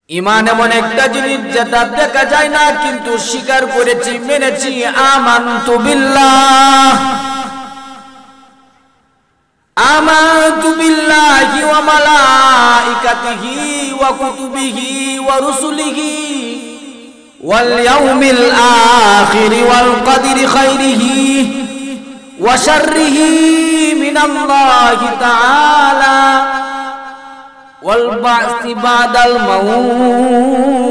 ঈমান এমন একটা জিনিস যেটা দেখা যায় না কিন্তু স্বীকার করেছি মেনেছি আমানতু বিল্লাহ আমানতু বিল্লাহি ওয়া মালাইকাতিহি ওয়া কুতুবিহি ওয়া রুসুলিহি ওয়াল ইয়াউমিল আখির ওয়াল কদরি খাইরিহি ওয়া শাররিহি মিনাল্লাহি তাআলা ওয়াল বা'সি বাদাল মাউত।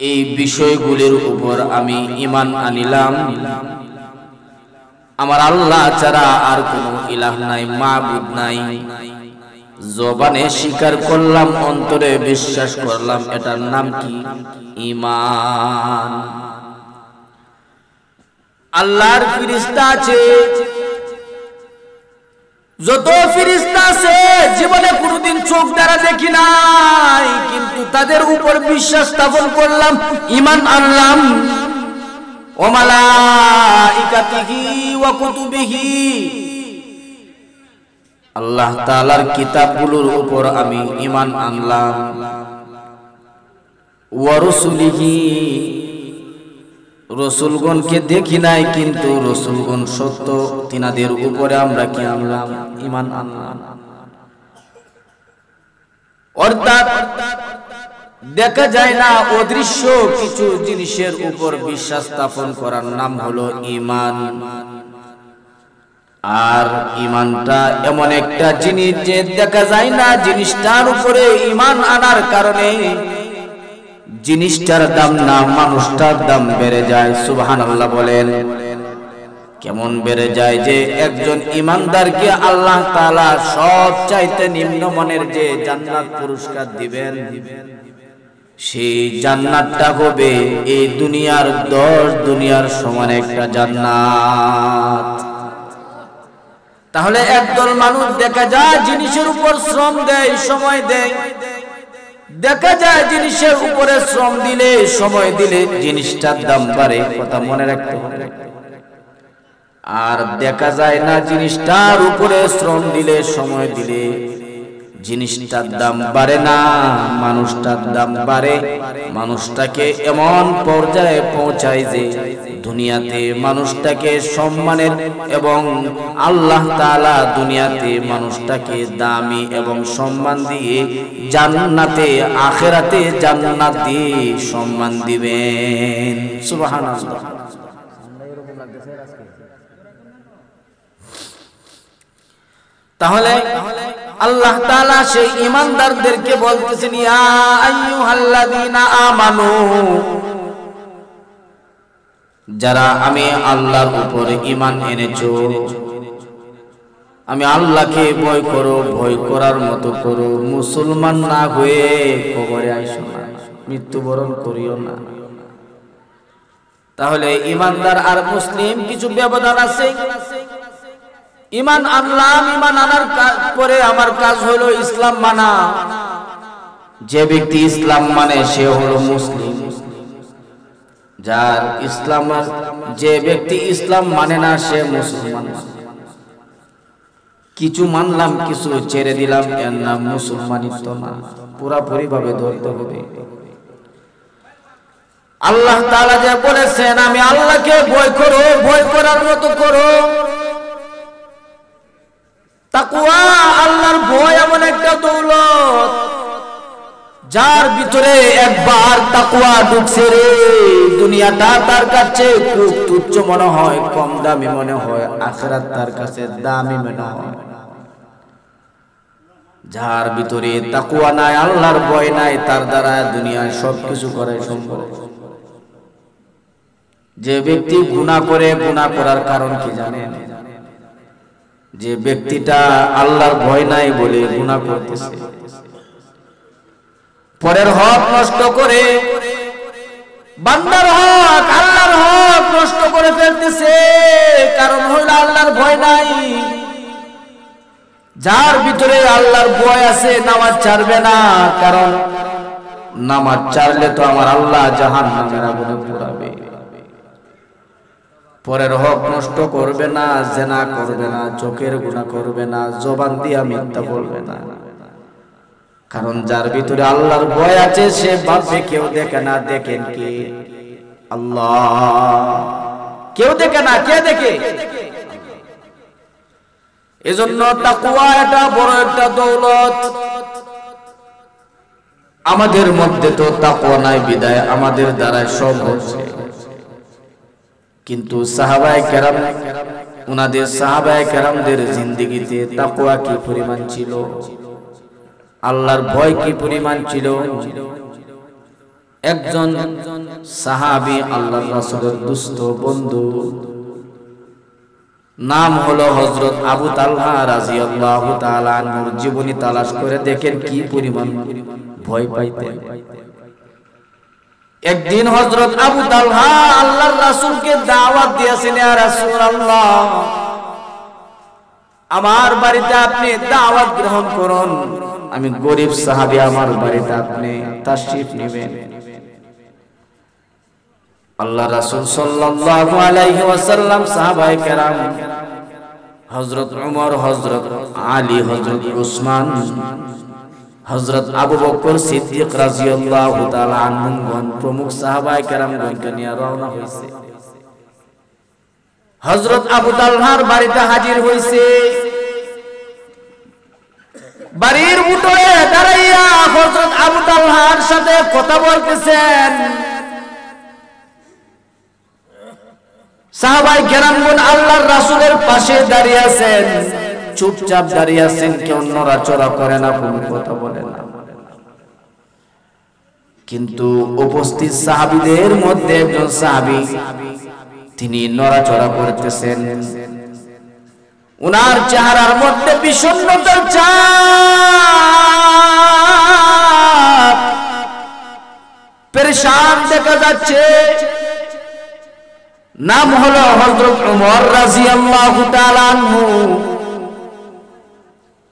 এই বিষয়গুলির উপর আমি ঈমান আনিলাম। আমার আল্লাহ ছাড়া আর কোনো ইলাহ নাই, মাবুদ নাই। জবানে স্বীকার করলাম, অন্তরে বিশ্বাস করলাম। এটার নাম কি? ঈমান। আল্লাহর ফেরেশতা আছে, যত ফেরেশতা আছে জীবনে কোনোদিন চোখ দ্বারা দেখি নাই, কিন্তু তাদের উপর বিশ্বাস স্থাপন করলাম, ঈমান আনলাম। ওয়া মালাইকাতিহি ওয়া কুতুবিহি, আল্লাহ তাআলার কিতাবগুলোর উপর আমি ঈমান আনলাম। ওয়া রুসুলিহি, রসুলগণকে দেখি নাই কিন্তু রসুলগণ সত্য, তিনাদের উপরে আমরা কি আনলাম? ঈমান আনলাম। অর্থাৎ দেখা যায় না অদৃশ্য কিছু জিনিসের উপর বিশ্বাস স্থাপন করার নাম হলো ঈমান। আর ঈমানটা এমন একটা জিনিস যে দেখা যায় না, জিনিসটার উপরে ঈমান আনার কারণে জিনিসটার দাম না মানুষটার দাম বেড়ে যায়। সুবহানাল্লাহ বলেন। কেমন বেড়ে যায়? যে একজন ঈমানদারকে আল্লাহ তাআলা সব চাইতে নিম্নমানের যে জান্নাত পুরস্কার দিবেন, সেই জান্নাতটা হবে এই দুনিয়ার 10 দুনিয়ার সমান একটা জান্নাত। তাহলে একদল মানুষ দেখা যায় জিনিসের উপর শ্রম দেয়, সময় দেয়, দেখা যায় জিনিসের উপরে শ্রম দিলে, সময় দিলে জিনিসটার দাম বাড়ে। কথা মনে রাখতে হবে। আর দেখা যায় না জিনিসটার উপরে শ্রম দিলে, সময় দিলে জিনিসটার দাম বাড়ে না, মানুষটার দাম বাড়ে। মানুষটাকে এমন পর্যায়ে পৌঁছায় যে দুনিয়াতে মানুষটাকে সম্মানের এবং আল্লাহ তাআলা দুনিয়াতে মানুষটাকে দামি এবং সম্মান দিয়ে জান্নাতে আখিরাতে জান্নাত দিয়ে সম্মান দিবেন। সুবহানাল্লাহ। তাহলে আল্লাহ তাআলা সেই ঈমানদারদেরকে বলতেছেন, ইয়া আইয়ুহাল্লাযীনা আমানু, যারা আমি আল্লাহর উপরে ঈমান এনেছো, আমি আল্লাহকে ভয় করো, ভয় করার মতো করো। মুসলমান না হয়ে কবরে আইসো না, মৃত্যুবরণ করিও না। তাহলে ঈমানদার আর মুসলিম কিছু ব্যবধান আছে। ঈমান আনলাম, ঈমান আনার পরে আমার কাজ হলো ইসলাম মানা। যে ব্যক্তি ইসলাম মানে সে হলো মুসলিম। যার ইসলাম, যে ব্যক্তি ইসলাম মানে না সে মুসলমান। কিছু মানলাম কিছু ছেড়ে দিলাম, এর নাম মুসলমানিত্ব না। পুরাপুরি ভাবে ধরতে হবে। আল্লাহ তাআলা যে বলেছেন আমি আল্লাহকে ভয় করো, ভয় করার মতো করো। তাকওয়া, আল্লাহর ভয় এমন একটা দৌলত, যার ভিতরে একবার তাকওয়া ঢুকছে রে, দুনিয়াটা তার কাছে খুব তুচ্ছ মনে হয়, কম দামি মনে হয়, আখিরাত তার কাছে দামি মনে হয়। যার ভিতরে তাকওয়া নাই, আল্লাহর ভয় নাই, তার দ্বারা দুনিয়ায় সবকিছু করা সম্ভব। যে ব্যক্তি গুনাহ করে, গুনাহ করার কারণ কি জানেন? যে ব্যক্তিটা আল্লাহর ভয় নাই বলে গুনাহ করতেছে, পরের হক নষ্ট করে, বান্দার হক, আল্লাহর হক নষ্ট করে ফেলতেছে। কারণ হইল আল্লাহর ভয় নাই। যার ভিতরে আল্লাহর ভয় আছে নামাজ ছাড়বে না, কারণ নামাজ ছাড়লে তো আমার আল্লাহ জাহান্নামের আগুনে পোড়াবে। পরের হক নষ্ট করবে না, জেনা করবে না, চোখের গুনাহ করবে না, জবান দিয়ে মিথ্যা বলবে না। কারণ যার ভিতরে আল্লাহর ভয় আছে সে ভাববে কেউ দেখে না। দেখেন কে? আল্লাহ। কেউ দেখে না, কে দেখে? এজন্য তাকওয়া এটা বড় একটা দৌলত। আমাদের মধ্যে তো তাকওয়া নাই বিদায় আমাদের দ্বারা সব হচ্ছে। কিন্তু সাহাবায়ে কেরাম, উনাদের সাহাবায়ে কেরামদের জিন্দেগিতে তাকওয়া কি পরিমাণ ছিল, আল্লাহর ভয় কি পরিমাণ ছিল। একজন সাহাবী আল্লাহর রাসূলের দুস্থ বন্ধু, নাম হলো হযরত আবু তালহা রাদিয়াল্লাহু তাআলা আনহুর জীবনী তালাশ করে দেখেন কি পরিমাণ ভয় পাইতেন। একদিন হযরত আবু তালহা আল্লাহর রাসূলকে দাওয়াত দিয়েছেন, ইয়া রাসূলুল্লাহ, আমার বাড়িতে আপনি দাওয়াত গ্রহণ করুন, আমি গরীব সাহাবী, আমার বাড়িতে আপনি তাশরীফ নেবেন। আল্লাহ রাসূল সাল্লাল্লাহু আলাইহি ওয়াসাল্লাম, সাহাবায়ে কেরাম, হযরত ওমর, হযরত আলী, হযরত উসমান, হযরত আবু বকর সিদ্দিক রাদিয়াল্লাহু তাআলা আনহুগণ প্রমুখ সাহাবায়ে কেরামগণকে নিয়ে রওনা হয়েছে। হযরত আবু তালহার বাড়িতে হাজির হয়েছে। বাড়ির উঠোনে দাঁড়াইয়া হযরত আবু তালহার সাথে কথা বলতেছেন। সাহাবায়ে কেরামগণ আল্লাহর রাসূলের পাশে দাঁড়িয়ে আছেন, চুপচাপ দাঁড়িয়ে আছেন, কেউ নড়াচড়া করে না, কোনো কথা বলে না। কিন্তু উপস্থিত সাহাবীদের মধ্যে একজন সাহাবী, তিনি নড়াচড়া করতেছেন। উনার চেহারার মধ্যে বিষণ্ণতার ছাপ, পেরেশান দেখা যাচ্ছে। নাম হলো হযরত ওমর রাদিয়াল্লাহু তাআলা আনহু।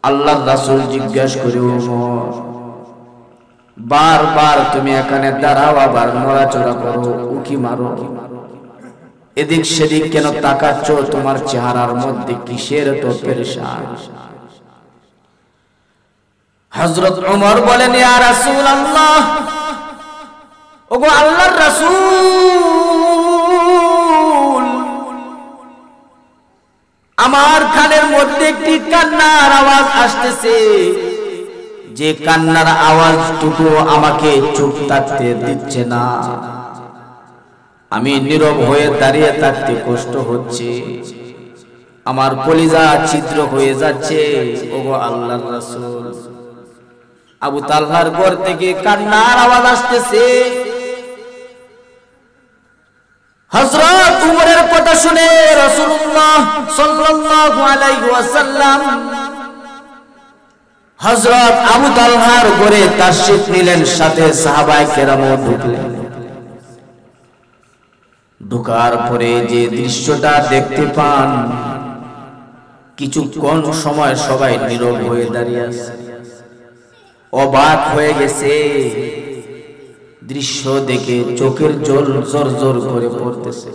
আল্লাহর রাসূল জিজ্ঞেস করে, ওমর, বারবার তুমি এখানে দাঁড়াও, আবার নড়াচড়া করো, উকি মারো, এদিক সেদিক কেন তাকাচ্ছ? তোমার চেহারার মধ্যে কিসের তো পেরেশান? হযরত ওমর বলেন, ইয়া রাসূলুল্লাহ, ওগো আল্লাহর রাসূল, আমার কানের মধ্যে একটি কান্নার আওয়াজ আসতেছে, যে কান্নার আওয়াজটুকু আমাকে চুপ থাকতে দিচ্ছে না। আমি নীরব হয়ে দাঁড়িয়ে থাকতে কষ্ট হচ্ছে, আমার কলিজা ছিদ্র হয়ে যাচ্ছে। ওগো আল্লাহর রাসূল, আবু তালহার ঘর থেকে কান্নার আওয়াজ আসতেছে। হযরত উমরের কথা শুনে রাসূলুল্লাহ সাল্লাল্লাহু আলাইহি ওয়াসাল্লাম হযরত আবু তালহার ঘরে তাশরীফ নিলেন, সাথে সাহাবায়ে কেরামও ঢুকলেন। ঢোকার পরে যে দৃশ্যটা দেখতে পান, কিছুক্ষণ সময় সবাই নীরব হয়ে দাঁড়িয়ে আছে, অবাক হয়ে গেছে। দৃশ্য দেখে চোখের জল জোর করে পড়তেছে।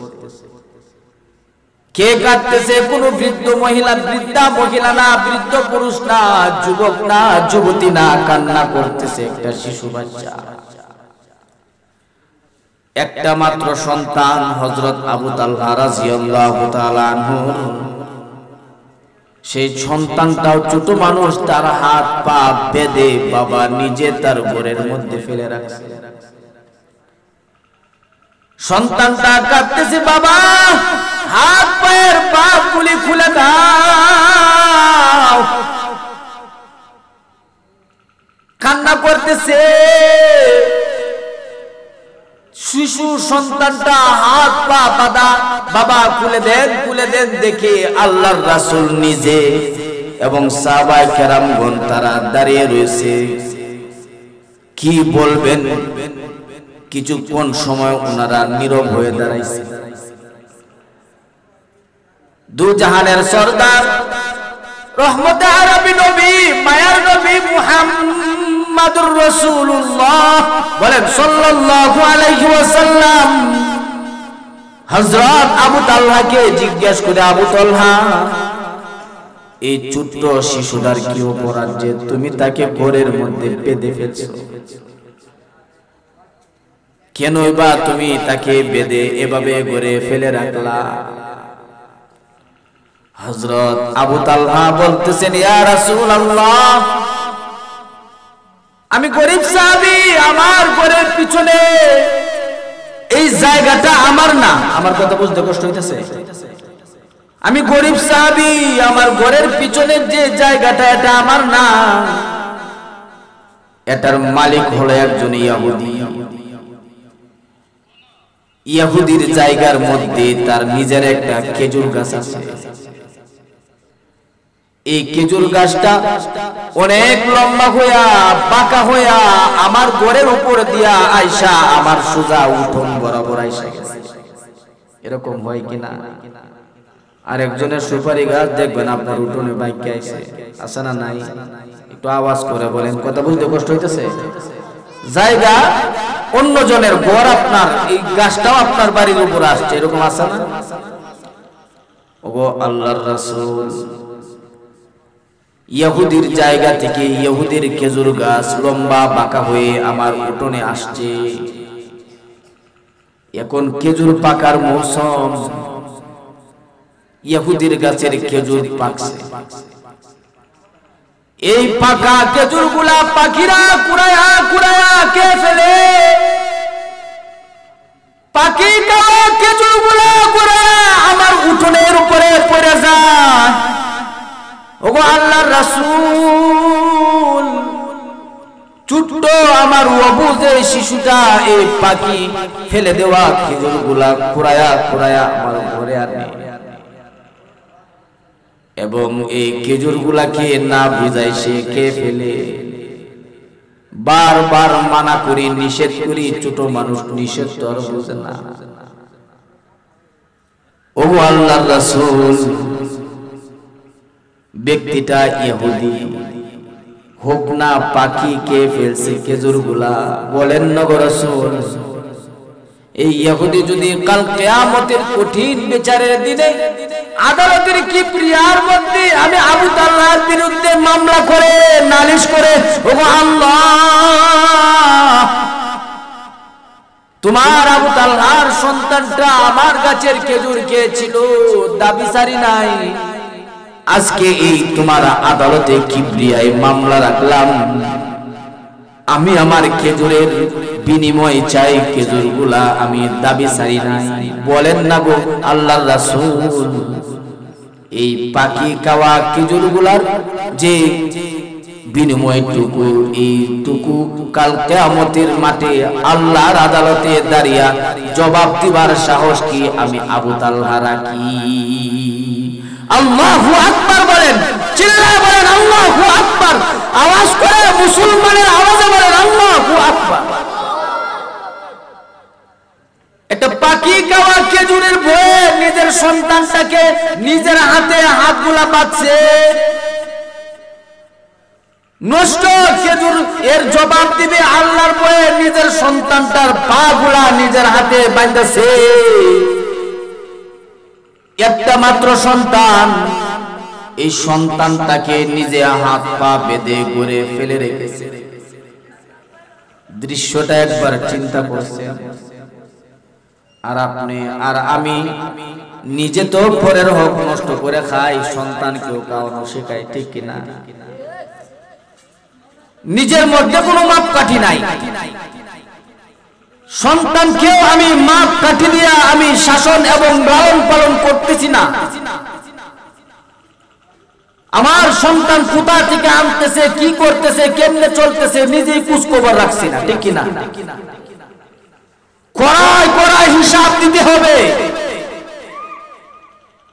কে কাঁদতেছে? কোন বৃদ্ধ মহিলা, বৃদ্ধা মহিলা না, বৃদ্ধ পুরুষ না, যুবক না, যুবতী না, কান্না করতেছে একটা শিশু বাচ্চা। একটা মাত্র সন্তান হযরত আবু তালহা রাদিয়াল্লাহু তাআলা আনহু। সেই সন্তানটাও ছোট মানুষ, তার হাত পা বেঁধে বাবা নিজে তার ঘরের মধ্যে ফেলে রাখছে। সন্তানটা কাঁদতেছে, বাবা হাত পায়ের পাগুলি খুলে দাও, কান্না করতেছে। শিশু সন্তানটা হাত পা বাঁধা, বাবা খুলে দেন, খুলে দেন। দেখে আল্লাহর রাসূল নিজে এবং সাহাবায়ে কেরামগণ তারা দাঁড়িয়ে রয়েছে। কি বলবেন? কিছুক্ষণ সময় ওনারা নীরব হয়ে দাঁড়াইছে। দু জাহানের সরদার, রহমতে আরবী নবী, মায়ার নবী মুহাম্মাদুর রাসূলুল্লাহ বলেন সাল্লাল্লাহু আলাইহি ওয়াসাল্লাম হযরত আবু তালহাকে জিজ্ঞেস করে, আবু তালহা, এই ছোট্ট শিশুটার কি অপরাধ যে তুমি তাকে ঘরের মধ্যে বেঁধে ফেলছো? কেন বা তুমি তাকে বেঁধে এভাবে ঘরে ফেলে রাখলা? হযরত আবু তালহা বলতেছেন, ইয়া রাসূলুল্লাহ, আমি গরীব সাহাবী, আমার ঘরের পিছনে এই জায়গাটা আমার না। আমার কথা বুঝতে কষ্ট হইতেছে? আমি গরীব সাহাবী, আমার ঘরের পিছনের যে জায়গাটা এটা আমার না, এটার মালিক হলো একজন ইহুদি। ইহুদির জায়গার মধ্যে তার নিজের একটা খেজুর গাছ আছে। এই খেজুর গাছটা অনেক লম্বা হইয়া পাকা হইয়া আমার ঘরের উপর দিয়া আইসা আমার সোজা উঠোন বরাবর আইসা গেছে। এরকম হয় কিনা? আর একজনের সুপারি গাছ দেখবেন আপনার উঠোনে বাইকে আইছে, আছে না নাই? একটু আওয়াজ করে বলেন, কথা বলতে কষ্ট হইতেছে? জায়গা অন্যজনের ঘর, আপনার এই গাছটাও আপনার বাড়ির উপর আসছে, এরকম আছে না? ওগো আল্লাহর রাসূল, ইহুদির জায়গা থেকে ইহুদির খেজুর গাছ লম্বা বাঁকা হয়ে আমার উঠোনে আসছে। এখন খেজুর পাকার মৌসুম, ইহুদির গাছের খেজুর পাকছে। এই পাকা খেজুর গুলা পাখিরা কুড়ায়া কুড়ায়া কে ফেলে। পাখি খাওয়া খেজুর গুলা কুড়ায়া আমার উঠোনের উপরে পড়ে যায়। ওগো আল্লাহর রাসূল, ছোট্ট আমার অবুঝে শিশুটা এই পাখি ফেলে দেওয়া খেজুর গুলা কুড়ায়া কুড়ায়া আমার ঘরে আনে এবং এই খেজুর গুলাকে না বুঝাই সে খেয়ে ফেলে। বারবার মানা করি, নিষেধ করি, ছোট মানুষ নিষেধ তো আর বুঝে না। ও আল্লাহর রাসূল, ব্যক্তিটা ইহুদি হোক না, পাখি কে ফেলছে খেজুর গুলা, বলেন না গো রাসূল। এই ইহুদি যদি কাল কিয়ামতের কঠিন বিচারের দিনে আদালতের কিবরিয়ার মধ্যে আমি আবু তালহার বিরুদ্ধে মামলা করে নালিশ করে, ওগো আল্লাহ, তোমার আবু তালহার সন্তানটা আমার গাছের খেজুর খেয়েছিল, দাবি সারি নাই, আজকে এই তোমার আদালতে কিবরিয়ায় মামলা রাখলাম, আমি আমার খেজুরের বিনিময় চাই, খেজুর গুলা আমি দাবি সারি নাই। বলেন না গো আল্লাহর রাসূল, এই পাখি খাওয়া খেজুর গুলার যে বিনিময়টুকু, এইটুকু কাল কিয়ামতের মাঠে আল্লাহর আদালতে দাঁড়িয়ে জবাব দিবার সাহস কি আমি আবু তালহা রাখি? আল্লাহু আকবার বলেন, চিল্লায় বলেন আল্লাহু আকবার, আওয়াজ করে মুসলমানের আওয়াজে বলেন আল্লাহু আকবার। একটা পাখি খাওয়া খেজুরের ভয়ে নিজের সন্তানটাকে নিজের হাতে হাতগুলা বাঁধছে, নষ্ট খেজুর এর জবাব দিবে আল্লাহর ভয়ে নিজের সন্তানটার পা গুলা নিজের হাতে বাঁধছে। একটা মাত্র সন্তান, এই সন্তানটাকে নিজে হাত পা বেঁধে ঘরে ফেলে রেখেছে। দৃশ্যটা একবার চিন্তা করছে। আর আপনি আর আমি নিজে তো পরের হক নষ্ট করে খাই, সন্তানকেও খাওয়ানো শেখাই, ঠিক কিনা? নিজের মধ্যে কোনো মাপকাঠি নাই, সন্তানকেও আমি মাপকাঠি দিয়া আমি শাসন এবং লালন পালন করতেছি না। আমার সন্তান কোথা থেকে আনতেছে, কি করতেছে, কেমনে চলতেছে, নিজেই খোঁজ খবর রাখছি না, ঠিক কিনা? কড়াই কড়াই হিসাব দিতে হবে।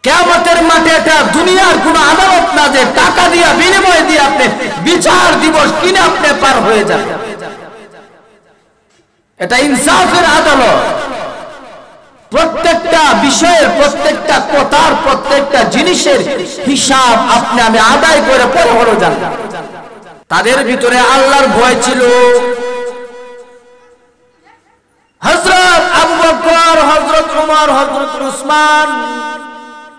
কিয়ামতের মাঠে এটা দুনিয়ার কোন আদালত না যে টাকা দিয়া বিনিময় দিয়ে আপনি বিচার দিবস কিনে আপনি পার হয়ে যাবেন। এটা ইনসাফের আদালত। প্রত্যেকটা বিষয়ের, প্রত্যেকটা কথার, প্রত্যেকটা জিনিসের হিসাব আপনি আমি আদায় করে পরে হলো যান। তাদের ভিতরে আল্লাহর ভয় ছিল। হযরত আবু বকর, হযরত ওমর, হযরত উসমান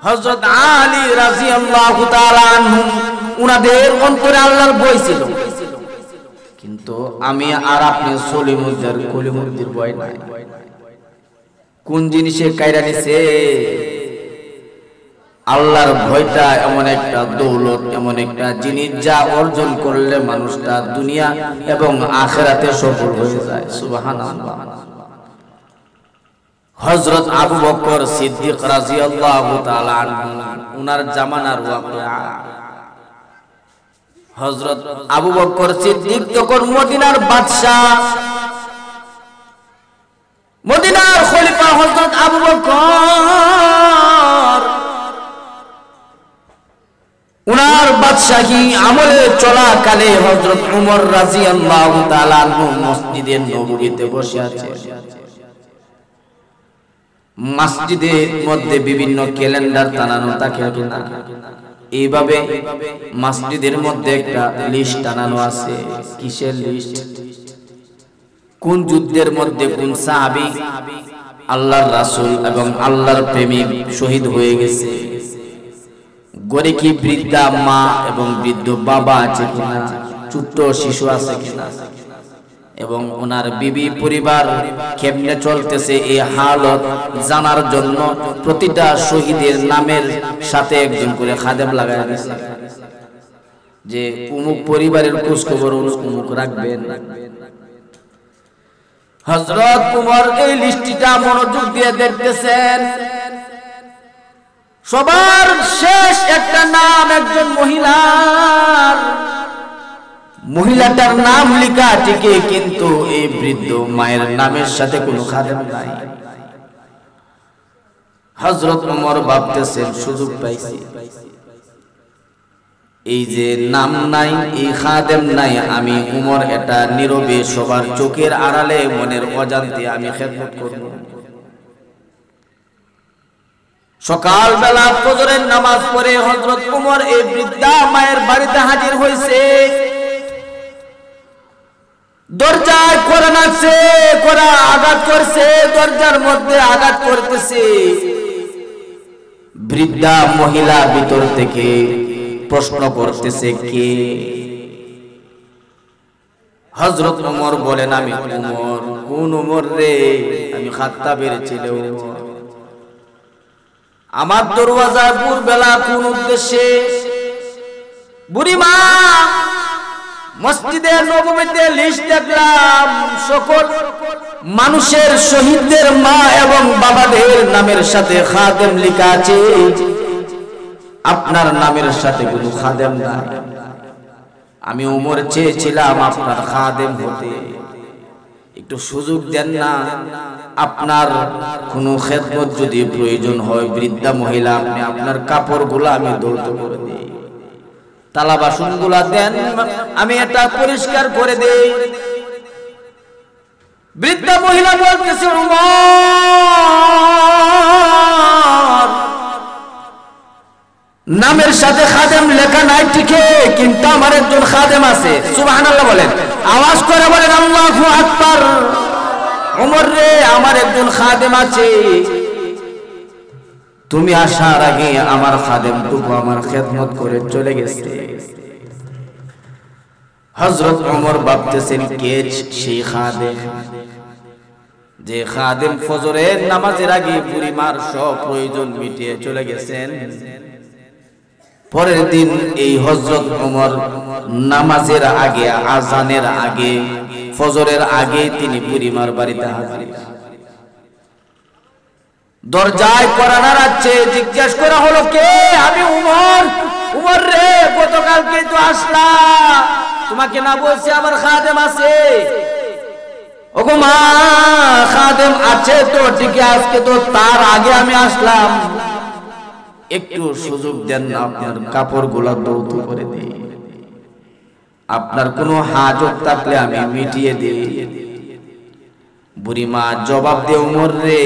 হযরত আলী রাদিয়াল্লাহু তাআলা আনহু উনাদের অন্তরে আল্লাহর ভয় ছিল, কিন্তু আমি আর আপনি সলিমুদ্দিন কলিমুদ্দির ভয় নাই। কোন জিনিসে কায়রা নিছে? আল্লাহর ভয়টা এমন একটা দৌলত, এমন একটা জিনিস যা অর্জন করলে মানুষটা দুনিয়া এবং আখিরাতে সফল হয়ে যায়। সুবহানাল্লাহ। হযরত আবু বকর সিদ্দিক রাদিয়াল্লাহু তাআলা আনহু উনার জামানার ওয়াকিয়া। হযরত আবু বকর সিদ্দিক তখন মদিনার বাদশা, মদিনার খলিফা হযরত আবু বকর উনার বাদশাহী আমলে চলাকালে হযরত ওমর রাদিয়াল্লাহু তাআলা আনহু মসজিদে নববীতে বসে আছে। মসজিদের মধ্যে বিভিন্ন ক্যালেন্ডার টানানো থাকে কিনা, এইভাবে মসজিদের মধ্যে একটা লিস্ট টানানো আছে। কিসের লিস্ট? কোন যুদ্ধের মধ্যে কোন সাহাবী আল্লাহর রাসূল এবং আল্লাহর প্রেমিক শহীদ হয়ে গেছে, গরে কি বৃদ্ধা মা এবং বৃদ্ধ বাবা আছে কিনা, ছোট্ট শিশু আছে কিনা, এবং ওনার বিবি পরিবার কেমনে চলতেছে, এই হালত জানার জন্য প্রতিটা শহীদের নামের সাথে একজন করে খাদেম লাগায় দিয়েছে, যে অমুক পরিবারের খোঁজ খবর অমুক রাখবেন। হযরত ওমর এই লিস্টটা মনোযোগ দিয়ে দেখতেছেন। সবার শেষ একটা নাম একজন মহিলার, মহিলাটার নাম লেখা ঠিকই, কিন্তু এই বৃদ্ধ মায়ের নামের সাথে কোনো খাদেম নাই। হযরত ওমর ভাবতেছেন সুযোগ পাইছি, এই যে নাম নাই, এই খাদেম নাই, আমি ওমর এটা নীরবে সবার চোখের আড়ালে মনের অজান্তে আমি খেদমত করব। সকাল বেলা ফজরের নামাজ পড়ে হযরত ওমর এই বৃদ্ধা মায়ের বাড়িতে হাজির হয়েছে। দরজায় কড়া নাড়ছে, কড়া আঘাত করছে, দরজার মধ্যে আঘাত করতেছে। বৃদ্ধা মহিলা ভিতর থেকে প্রশ্ন করতেছে, কে? হযরত ওমর বলেন, আমি ওমর। কোন ওমর রে? আমি খাত্তাবের ছেলে ওমর। আমার দরওয়াজায় ভোরবেলা কোন উদ্দেশ্যে? বুড়িমা, মসজিদে নববীতে লিস্ট দেখলাম, সকল মানুষের শহীদদের মা এবং বাবাদের নামের সাথে খাদেম লেখা আছে, আপনার নামের সাথে কোনো খাদেম নাই। আমি ওমর চেয়েছিলাম আপনার খাদেম হতে, একটু সুযোগ দেন না। আপনার কোনো খেদমত যদি প্রয়োজন হয়, বৃদ্ধা মহিলা, আপনি আপনার কাপড়গুলো আমি ধৌত করে দিই, তালা বাসন গুলা দেন, আমি এটা পরিষ্কার করে দেই। বৃদ্ধা মহিলা বলতেছে, ওমর, নামের সাথে খাদেম লেখা নাই ঠিকই, কিন্তু আমার একজন খাদেম আছে। সুবহানাল্লাহ বলেন, আওয়াজ করে বলেন আল্লাহু আকবার। ওমর রে, আমার একজন খাদেম আছে, তুমি আসার আগে আমার খাদেমটুকু আমার খেদমত করে চলে গেছে। হযরত ওমর ভাবতেছেন, কে সেই খাদেম, যে খাদেম ফজরের নামাজের আগে বুড়িমার সব প্রয়োজন মিটিয়ে চলে গেছেন। পরের দিন এই হযরত ওমর নামাজের আগে, আজানের আগে, ফজরের আগে তিনি বুড়িমার বাড়িতে হাজির। দরজায় কড়া নাড়াচ্ছে, জিজ্ঞেস করা হলো, কে? আমি ওমর। ওমর রে, গতকালকে তো আসলা, তোমাকে না বলছি আমার খাদেম আছে? ওগো মা, খাদেম আছে তো ঠিকই, আজকে তো তার আগে আমি আসলাম, একটু সুযোগ দেন না, আপনার কাপড়গুলো ধৌত করে দিই, আপনার কোনো হাজত থাকলে আমি মিটিয়ে দিই। বুড়িমা জবাব দিয়ে, ওমর রে,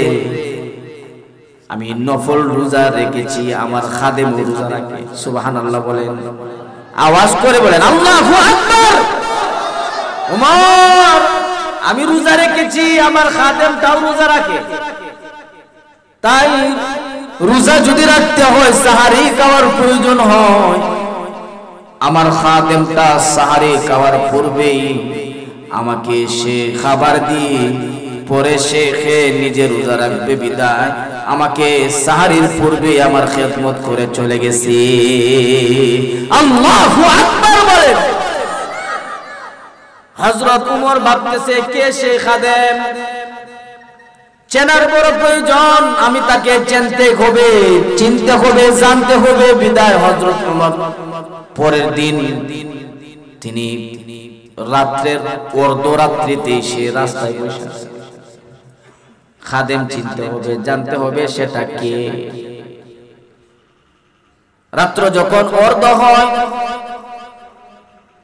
আমি নফল রোজা রেখেছি, আমার খাদেম রোজা রাখে। সুবহানাল্লাহ বলেন, আওয়াজ করে বলেন আল্লাহু আকবার। ওমর, আমি রোজা রেখেছি, আমার খাদেমটাও রোজা রাখে, তাই রোজা যদি রাখতে হয়, সাহারি খাওয়ার প্রয়োজন হয়, আমার খাদেমটা সাহারি খাওয়ার পূর্বেই আমাকে সে খাবার দিয়ে পরে সে খেয়ে নিজে রোজা রাখবে বিদায় আমাকে সাহারির পূর্বে আমার খেদমত করে চলে গেছে। আল্লাহু আকবার বলেন। হযরত উমর ভাবতেছে কে সে খাদেম, চেনার বড় প্রয়োজন, আমি তাকে চিনতে হবে, জানতে হবে বিদায় হযরত উমর পরের দিন তিনি রাত্রের অর্ধরাত্রিতে সে রাস্তায় বসে আছে। খাদেম চিনতে হবে, জানতে হবে সেটা কে। রাত্র যখন অর্ধ হয়,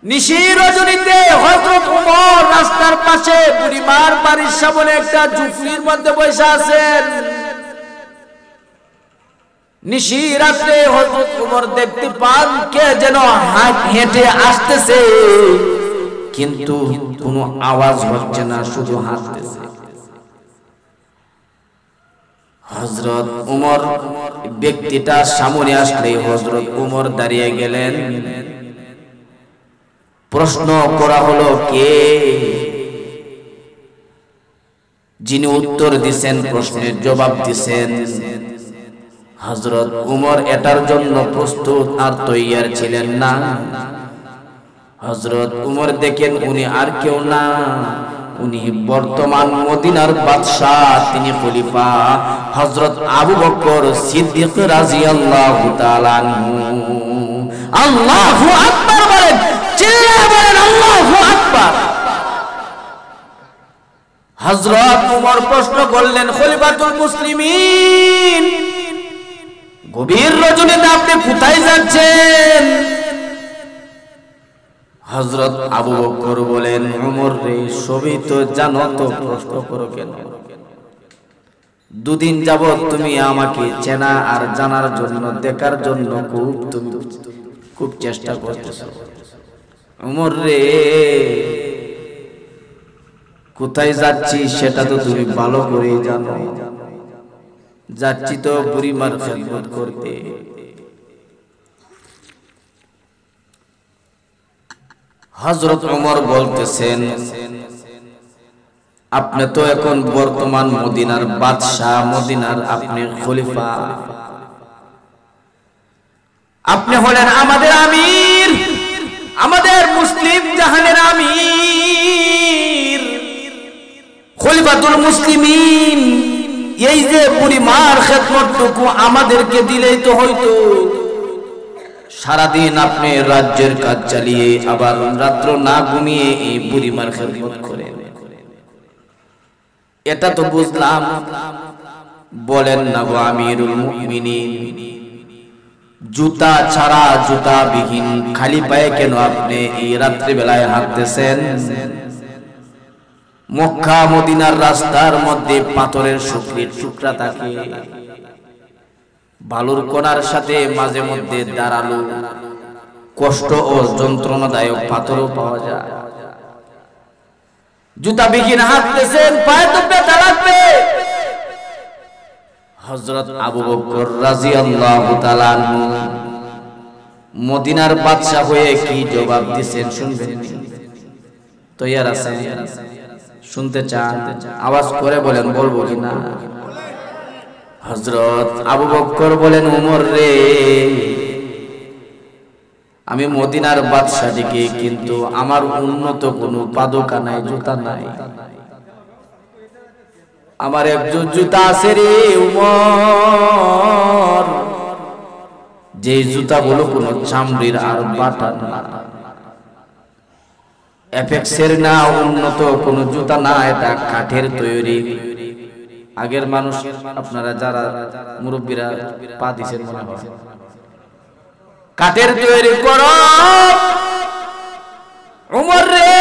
নিশির রজনীতে হযরত উমর রাস্তার পাশে বুড়িমার বাড়ির সামনে একটা ঝুপড়ির মধ্যে বসে আছেন। নিশি রাত্রে হযরত উমর দেখতে পান কে যেন হেঁটে আসতেছে, কিন্তু কোনো আওয়াজ হচ্ছে না, শুধু হাঁটতেছে। হযরত উমর ব্যক্তিটা সামনে আসলে হযরত উমর দাঁড়িয়ে গেলেন। প্রশ্ন করা হলো কে? যিনি উত্তর দিছেন, প্রশ্নের জবাব দিছেন, হযরত উমর এটার জন্য প্রস্তুত আর তৈয়ার ছিলেন না। হযরত উমর দেখেন উনি আর কেউ না, উনি বর্তমান মদিনার বাদশা, তিনি খলিফা হযরত আবু বকর সিদ্দিক রাদিয়াল্লাহু তাআলা আনহু। আল্লাহু আকবার বলেন, চিল্লায়ে বলেন আল্লাহু আকবার। হযরত উমর প্রশ্ন করলেন, খলিফাতুল মুসলিমিন, গভীর রজনীতে আপনি কোথায় যাচ্ছেন? হযরত আবু বকর বলেন, উমর রে, সবই তো জানো, তো প্রশ্ন করো কেন? দুদিন যাবত তুমি আমাকে চেনা আর জানার জন্য, দেখার জন্য খুব চেষ্টা করতেছো। উমর রে, কোথায় যাচ্ছি সেটা তো তুমি ভালো করে জানো। যাচ্ছি তো বুড়িমার খেদমত করতে। হযরত ওমর বলতেছেন, আপনি তো এখন বর্তমান মদিনার বাদশা, মদিনার আপনি খলিফা, আপনি হলেন আমাদের আমির, আমাদের মুসলিম জাহানের আমির, খলিফাতুল মুসলিমিন। এই যে বুড়িমার খেদমতটুকু আমাদেরকে দিলেই তো হয়তো। সারাদিন আপনি রাজ্যের কাজ চালিয়ে আবার রাত্র না ঘুমিয়ে এই বুড়িমার খেদমত করেন, এটা তো বুঝলাম। বলেন না গো আমিরুল মুমিনিন, জুতা ছাড়া, জুতা বিহীন খালি পায়ে কেন আপনি এই রাত্রি বেলায় হাঁটতেছেন? মক্কা মদিনার রাস্তার মধ্যে পাথরের শুকরির টুকরা থাকে, বালুর কোনার সাথে মাঝে মধ্যে দাঁড়ালো কষ্ট ও যন্ত্রণাদায়ক পাথরও পাওয়া যায়। জুতা বিহীন হাঁটতেছেন, পায়ে তো ব্যথা লাগবে। হযরত আবু বকর রাদিয়াল্লাহু তাআলা আনহু মদিনার বাদশা হয়ে কি জবাব দিবেন শুনবেন? তৈয়ার আছেন? শুনতে চান? আওয়াজ করে বলেন, বলবো কিনা? হযরত আবু বকর বলেন, ওমর রে, আমি মদিনার বাদশাটিকে, কিন্তু আমার উন্নত কোনো পাদুকা নাই, জুতা নাই। আমার একজন জুতা আছে রে উমর, যে জুতাগুলো কোনো চামড়ির আর বাটার না, এফেক্সের না, উন্নত কোনো জুতা না, এটা কাঠের তৈরি। আগের মানুষ, আপনারা যারা মুরব্বীরা পা দিছেন মনে হয়, কাঠের তৈরি করো উমর রে।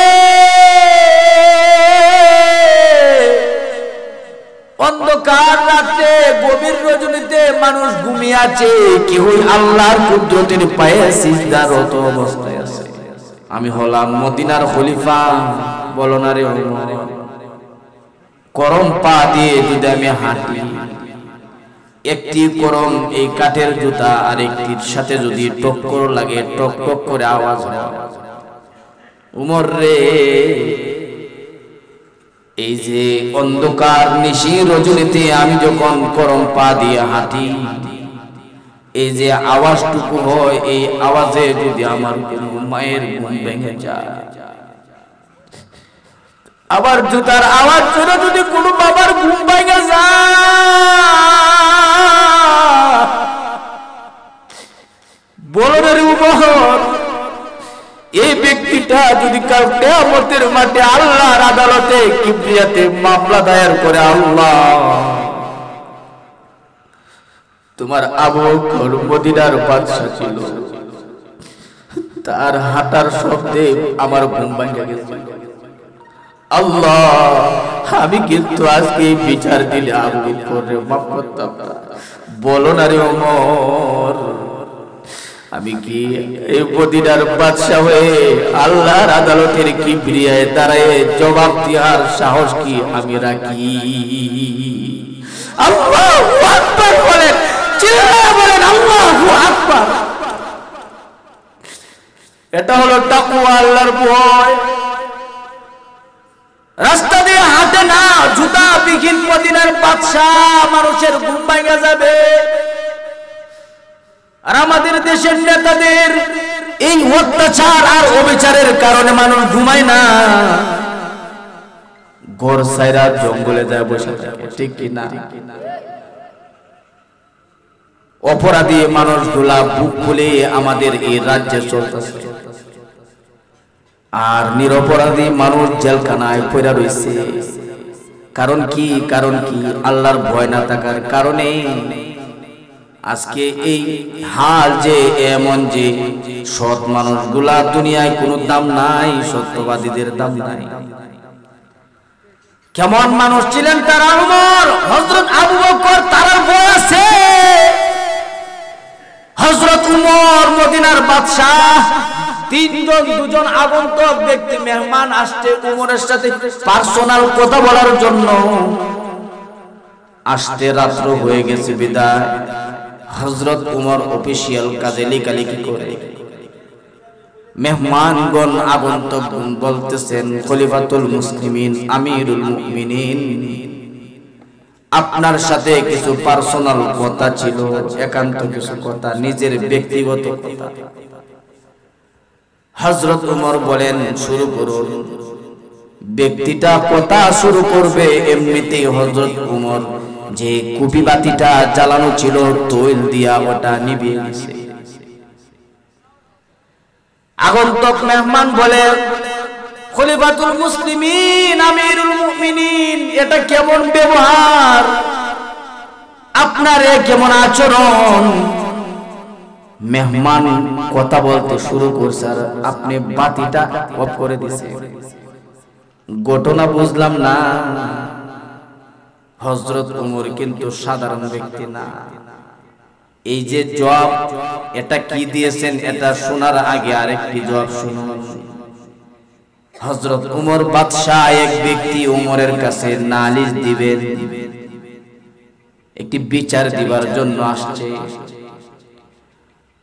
অন্ধকার রাতে গভীর রজনীতে মানুষ ঘুমিয়ে আছে, কেউই আল্লাহর কুদরতের পায়ে সিজদারত অবস্থায় আছে। আমি হলাম মদিনার খলিফা, বলো না রে ওমর, গরম পা দিয়ে যদি আমি হাঁটি, একটি গরম এই কাঠের জুতা আর একটির সাথে যদি টক্কর লাগে, টক টক করে আওয়াজ হয়। উমর রে, এই যে অন্ধকার নিশি রজনীতে আমি যখন গরম পা দিয়ে হাঁটি, এই যে আওয়াজটুকু হয়, এই আওয়াজে যদি আমার মায়ের ঘুম ভেঙে যায়, আবার জুতার আওয়াজ শুনে যদি কোনো বাবার ঘুম ভেঙে যায়, বলো রে উমর, এই ব্যক্তিটা যদি কাল কিয়ামতের মাঠে আল্লাহর আদালতে কিবরিয়াতে মামলা দায়ের করে, আল্লাহ তোমার আবু বকর মদিনার বাদশা ছিল, তার হাঁটার শব্দে আমার ঘুম ভেঙে গেছে, আল্লাহ আমি কিন্তু আজকে বিচার দিলে আবু বকর মাফ করতাম না। বলো না রে ওমর, আমি কি এই মদিনার বাদশা হয়ে আল্লাহর আদালতের কিবরিয়ায় দাঁড়ায় জবাব দেওয়ার সাহস কি আমি রাখি? আল্লাহু আকবার বলেন, চিল্লায়া বলেন আল্লাহু আকবার। এটা হলো তাকওয়া, আল্লাহর ভয়। রাস্তা দিয়ে হাঁটে না, জুতা বিহীন মদিনার বাদশা, মানুষের ঘুম ভেঙে যাবে। আর আমাদের দেশের নেতাদের এই অত্যাচার আর অবিচারের কারণে মানুষ ঘুমায় না, ঘর ছাইরা জঙ্গলে যায় বসে থাকে, ঠিক কি না? অপরাধী মানুষগুলা বুক ফুলে আমাদের এই রাজ্যে চলতেছে, আর নিরপরাধী মানুষ জেলখানায় পড়ে রয়েছে। কারণ কি? কারণ কি? আল্লাহর ভয় না থাকার কারণে আজকে এই হাল যে এমন যে সৎ মানুষগুলা দুনিয়ায় কোনো দাম নাই, সত্যবাদীদের দাম নাই। কেমন মানুষ ছিলেন তারা? উমর, হযরত আবু বকর, তার ভয় আছে। হযরত উমর মদিনার বাদশা, দুজন আগন্তুক ব্যক্তি মেহমান আসছে উমরের সাথে পার্সোনাল কথা বলার জন্য। আসতে রাত্র হয়ে গেছে বিদায় হযরত উমর অফিসিয়াল কাজে লেখালেখি করে। মেহমানগণ আগন্তুকগণ বলতেছেন, খলিফাতুল মুসলিমিন আমিরুল মুমিনিন, আপনার সাথে কিছু পার্সোনাল কথা ছিল, একান্ত কিছু কথা, নিজের ব্যক্তিগত কথা। হযরত উমর বলেন, শুরু করুন। ব্যক্তিটা কথা শুরু করবে, এমনিতেই হযরত উমর যে কুপি বাতিটা জ্বালানো ছিল তৈল দিয়া ওটা নিভিয়ে গেছে। আগন্তুক মেহমান বলে, খলিফাতুল মুসলিমিন আমিরুল মুমিনিন, এটা কেমন ব্যবহার আপনার, কেমন আচরণ? মেহমান কথা বলতে শুরু করছে আর আপনি বাতিটা অফ করে দিয়েছেন। ঘটনা বুঝলাম না। হযরত উমর কিন্তু সাধারণ ব্যক্তি না। এই যে জবাব, এটা কি দিয়েছেন, এটা শোনার আগে আরেকটি জবাব শুনুন। হযরত উমর বাদশা, এক ব্যক্তি উমরের কাছে নালিশ দিবেন, একটি বিচার দিবার জন্য আসছে।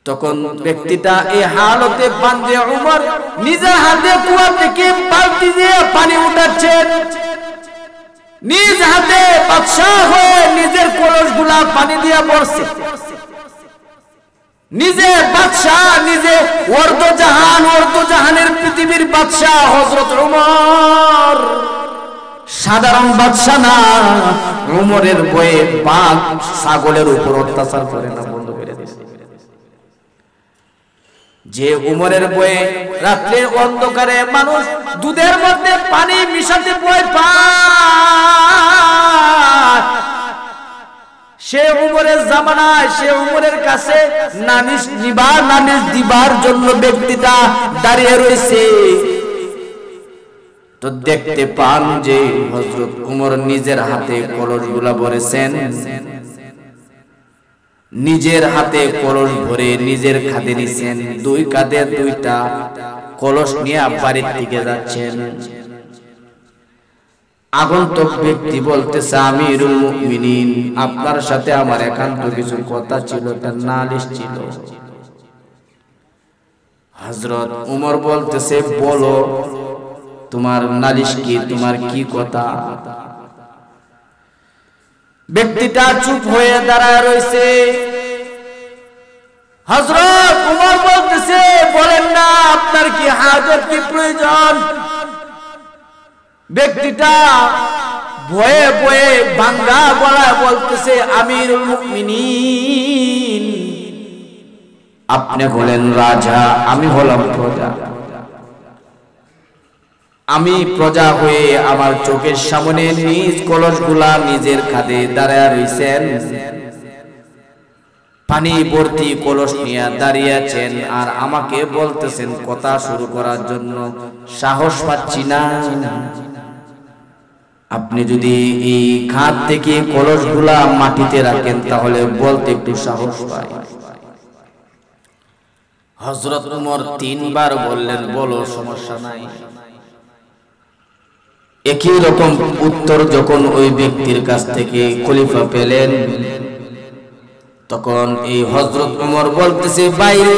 তখন ব্যক্তিটা এই হালতে বান্দে উমর নিজের হাতে কুয়া থেকে বালতি দিয়ে পানি উঠাচ্ছেন, নিজ হাতে বাদশা হয়ে নিজের কলসগুলা পানি দিয়ে ভরছে। নিজে বাদশা, নিজে অর্ধজাহানের পৃথিবীর বাদশা হযরত উমর, সাধারণ বাদশা না। উমরের ভয়ে বাঘ ছাগলের উপর অত্যাচার করে না, বন্ধ করে দিয়েছে। যে উমরের ভয়ে রাত্রে অন্ধকারে মানুষ দুধের মধ্যে পানি মিশাতে ভয় পায়, সে উমরের জামানায়, সে উমরের কাছে নালিশ দিবার জন্য ব্যক্তিটা দাঁড়িয়ে রয়েছে। তো দেখতে পান যে হযরত উমর নিজের হাতে কলসগুলা ভরেছেন, নিজের হাতে কলস ভরে নিজের কাঁধে নিছেন, দুই কাঁধে দুইটা কলস নিয়ে বাড়ির দিকে যাচ্ছেন। আগন্তুক ব্যক্তি বলতেছে, আমিরুল মুমিনিন, আপনার সাথে আমার একান্ত কিছু কথা ছিল, তার নালিশ ছিল। হযরত উমর বলতেছে, বলো তোমার নালিশ কি, তোমার কি কথা? ব্যক্তিটা চুপ হয়ে দাঁড়ায় রয়েছে। হযরত উমর বলতেছে, বলেন না আপনার কি হাজত, কি প্রয়োজন? ব্যক্তিটা ভয়ে ভয়ে ভাঙ্গা গলায় বলতেছে, আমিরুল মুমিনিন, আপনি হলেন রাজা, আমি হলাম প্রজা। আমি প্রজা হয়ে আমার চোখের সামনে নিজ কলসগুলা নিজের খাদে দাঁড়ায় রইছেন, পানি ভর্তি কলস নিয়ে দাঁড়িয়ে আছেন, আর আমাকে বলতেছেন কথা শুরু করার জন্য। সাহস পাচ্ছি না। আপনি যদি এই খাদ থেকে কলসগুলা মাটিতে রাখেন তাহলে বলতে একটু সাহস পাই। হযরত উমর 3 বার বললেন, বলো, সমস্যা নাই। একই রকম উত্তর যখন ওই ব্যক্তির কাছ থেকে খলিফা পেলেন, তখন এই হযরত উমর বলতেছে, বাইরে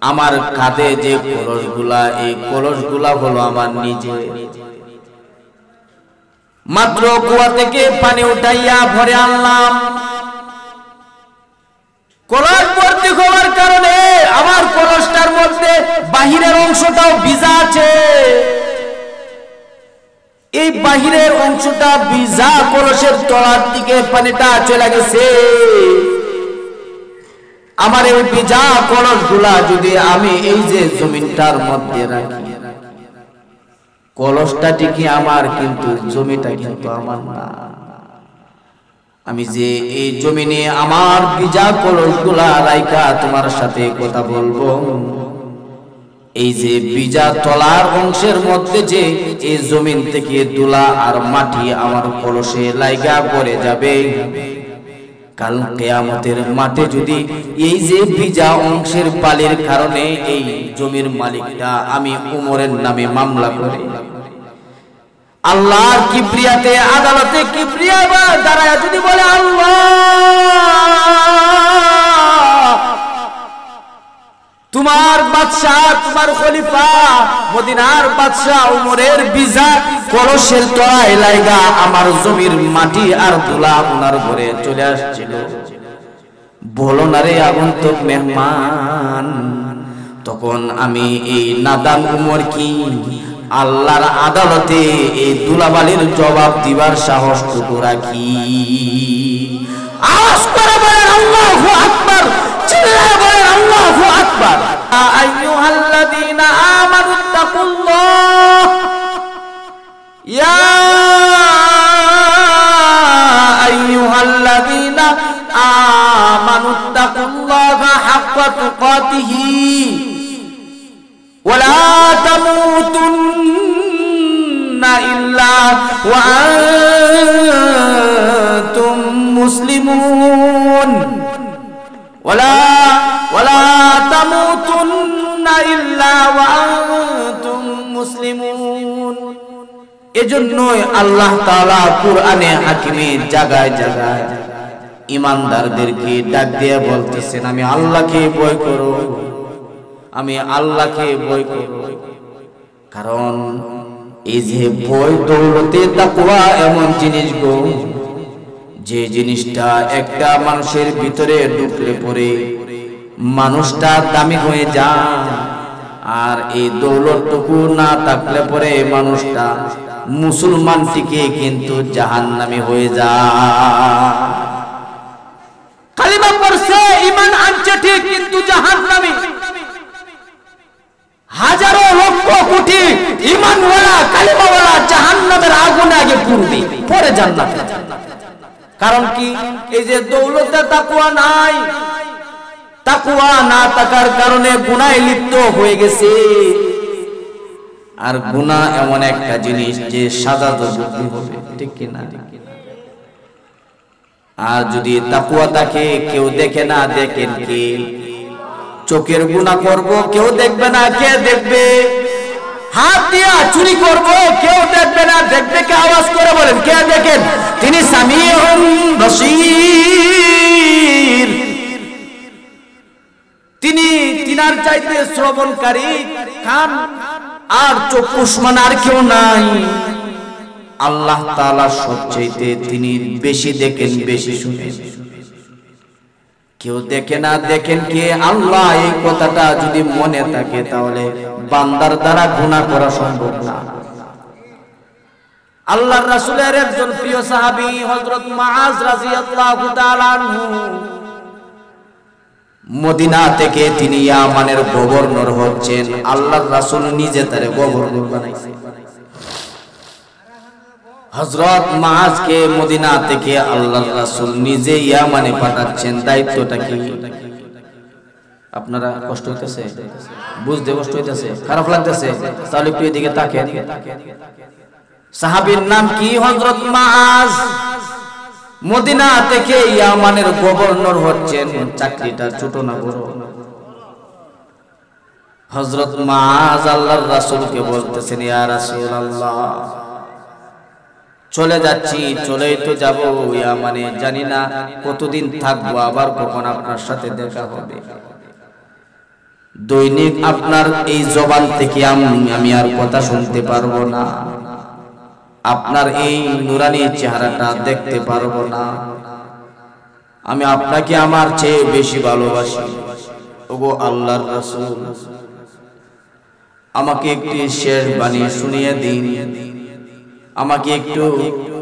আমার কাঁধে যে কলসগুলা, এই কলসগুলা হলো আমার নিজে। মাত্র কুয়া থেকে পানি উঠাইয়া ভরে আনলাম। কলস ভর্তি হওয়ার কারণে আমার কলসটার মধ্যে বাহিরের অংশটাও ভিজা আছে। এই বাহিরের অংশটা ভিজা, কলসের তলার দিকে পানিটা চলে গেছে। আমার এই ভিজা কলসগুলা যদি আমি এই যে জমিনটার মধ্যে রাখি, কলসটা ঠিকই আমার, কিন্তু জমিটা কিন্তু আমার না। আমি যে এই জমিনে আমার ভিজা কলসগুলা রাইখা তোমার সাথে কথা বলবো, এই যে ভিজা তলার অংশের মধ্যে যে এই জমিন থেকে ধুলা আর মাটি আমার কলসে লাইগা পড়ে যাবে, কাল কিয়ামতের মাঠে যদি এই যে ভিজা অংশের বালির কারণে এই জমির মালিকটা আমি উমরের নামে মামলা করে আল্লাহর কিবরিয়াতে আদালতে কিবরিয়া দাঁড়ায় যদি বলে, আল্লাহ তোমার বাদশাহ, তোমার খলিফা, মদিনার বাদশাহ উমরের ভিজা কলসের তলায় লাইগা আমার জমির মাটি আর ধুলা ওনার ঘরে চলে আসছিল, বলো না রে আগন্তুক মেহমান, তখন আমি এই নাদান উমর কি আল্লাহর আদালতে এই ধুলাবালির জবাব দিবার সাহসটুকু রাখি? আওয়াজ করে বলেন আল্লাহু আকবার, চিল্লায়ে বলেন আল্লাহু আকবার। আইয়ুহাল্লাযীনা আমানুত্তাকুল্লাহ, ইয়া আইয়ুহাল্লাযীনা আমানুত্তাকুল্লাহা হাক্কা তুকাতিহি ওয়া লা তামুতুন্না ইল্লা ওয়া আনতুম মুসলিমুন, ওয়ালা তামুতুন্না ইল্লা ওয়া আনতুম মুসলিমুন। এজন্যই আল্লাহ তাআলা কুরআনে হাকিমে জায়গায় জায়গায় ঈমানদারদেরকে ডাক দিয়ে বলতেছেন, আমি আল্লাহকে ভয় করো, আমি আল্লাহকে ভয় করো। কারণ এই যে ভয় দৌলতে তাকওয়া এমন জিনিস গো, যে জিনিসটা একটা মানুষের ভিতরে ঢুকলে পরে মানুষটা দামি হয়ে যায়, আর এই দৌলতটুকু না থাকলে পরে মানুষটা মুসলমানটিকে কিন্তু জাহান্নামী হয়ে যায়। কালিমা পড়ছে, ঈমান আনছে ঠিক, কিন্তু জাহান্নামী। হাজারো লক্ষ কোটি ঈমানওয়ালা কালিমাওয়ালা জাহান্নামের আগুনে আগে পুড়বে, পরে জান্নাতে। কারণ কি? এই যে দৌলতে তাকওয়া নাই, তাকওয়া না থাকার কারণে গুনাহে লিপ্ত হয়ে গেছে। আর গুনাহ এমন একটা জিনিস যে সাজা তো ভুগতে হবে, ঠিক কি না? আর যদি তাকওয়া থাকে, কেউ দেখে না, দেখেন কি? চোখের গুনাহ করব, কেউ দেখবে না, কে দেখবে? হাত দিয়া চুরি করব, কেউ দেখবে না, দেখবে কে? আওয়াজ করে বলেন, কে দেখেন? তিনি সামিউন বসীর, তিনি তিনার চাইতে শ্রবণকারী কান আর চক্ষুষ্মান আর কেউ নাই। আল্লাহ তাআলা সবচাইতে তিনি বেশি দেখেন, বেশি শুনেন। কেউ দেখে না, দেখেন কে? আল্লাহ। এই কথাটা যদি মনে থাকে তাহলে বান্দার দ্বারা গুনাহ করা সম্ভব না। আল্লাহর রাসূলের একজন প্রিয় সাহাবী হযরত মুআজ রাদিয়াল্লাহু তাআলা আনহু, মদিনা থেকে তিনি ইয়ামানের গভর্নর হচ্ছেন। আল্লাহর রাসূল নিজে তারে গভর্নর বানাইছেন। হযরত মুআজকে মদিনা থেকে আল্লাহর রাসূল নিজে ইয়ামানে পাঠাচ্ছেন। দায়িত্বটা কি? আপনারা কষ্ট হইতেছে? বুঝতে কষ্ট হইতেছে? খারাপ লাগতেছে? তাহলে একটু এদিকে তাকান। সাহাবীর নাম কি? হযরত মুআজ। মদিনা থেকে ইয়ামানের গভর্নর হচ্ছেন। চাকরিটা ছোট না বড়? হযরত মুআজ আল্লাহর রাসূলকে বলতেছেন, ইয়া রাসূলুল্লাহ, চলে যাচ্ছি, চলেই তো যাব ইয়ামানে, জানি না কতদিন থাকবো, আবার কখন আপনার সাথে দেখা হবে। দৈনিক আপনার এই জবান থেকে আমি আর কথা শুনতে পারবো না, আপনার এই নুরানি চেহারাটা দেখতে পারবো না। আমি আপনাকে আমার চেয়ে বেশি ভালোবাসি। ওগো আল্লাহর রাসূল, আমাকে একটি শেষ বাণী শুনিয়ে দিন। আমাকে একটু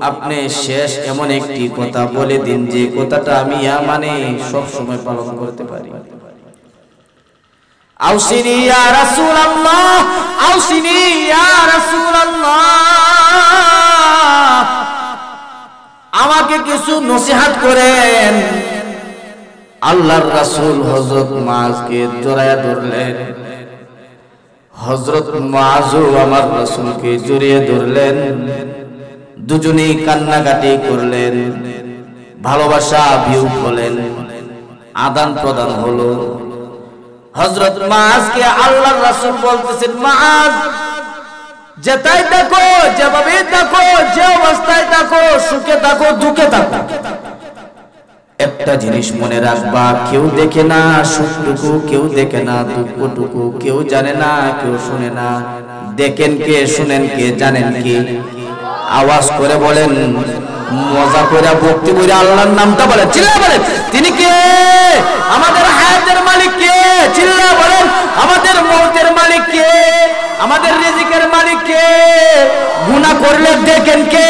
আপনি শেষ এমন একটি কথা বলে দিন যে কথাটা আমি ইয়ামানে সব সময় পালন করতে পারি। আউসিনি ইয়া রাসূলুল্লাহ, আউসিনি ইয়া রাসূলুল্লাহ, আমাকে কিছু নসিহত করেন। আল্লাহর রাসূল হযরত মুআজকে জড়ায়া ধরলেন। হযরত মুআজও আমার রাসূলকে জড়িয়ে ধরলেন। দুজনেই কান্নাকাটি করলেন, ভালোবাসা বিয়োগ হলেন, আদান প্রদান হলো। হযরত মুআজকে আল্লাহর রাসূল বলতেছেন, মুআজ, যেটাই দেখো, যেভাবে দেখো, যে অবস্থায় দেখো, সুখে থাকো, দুঃখে থাকো, একটা জিনিস মনে রাখবা, কেউ দেখে না সুখটুকু, কেউ দেখে না দুঃখটুকু, কেউ জানে না, কেউ শুনে না। দেখেন কে? শুনেন কে? জানেন কে? আওয়াজ করে বলেন, মজা করে ভক্তি করে আল্লাহর নামটা বলেন, চিল্লা বলেন, তিনি কে? আমাদের হায়াতের মালিক কে? চিল্লা বলেন, আমাদের মওতের মালিক কে? আমাদের রিজিকের মালিক কে? গুনাহ করলে দেখেন কে?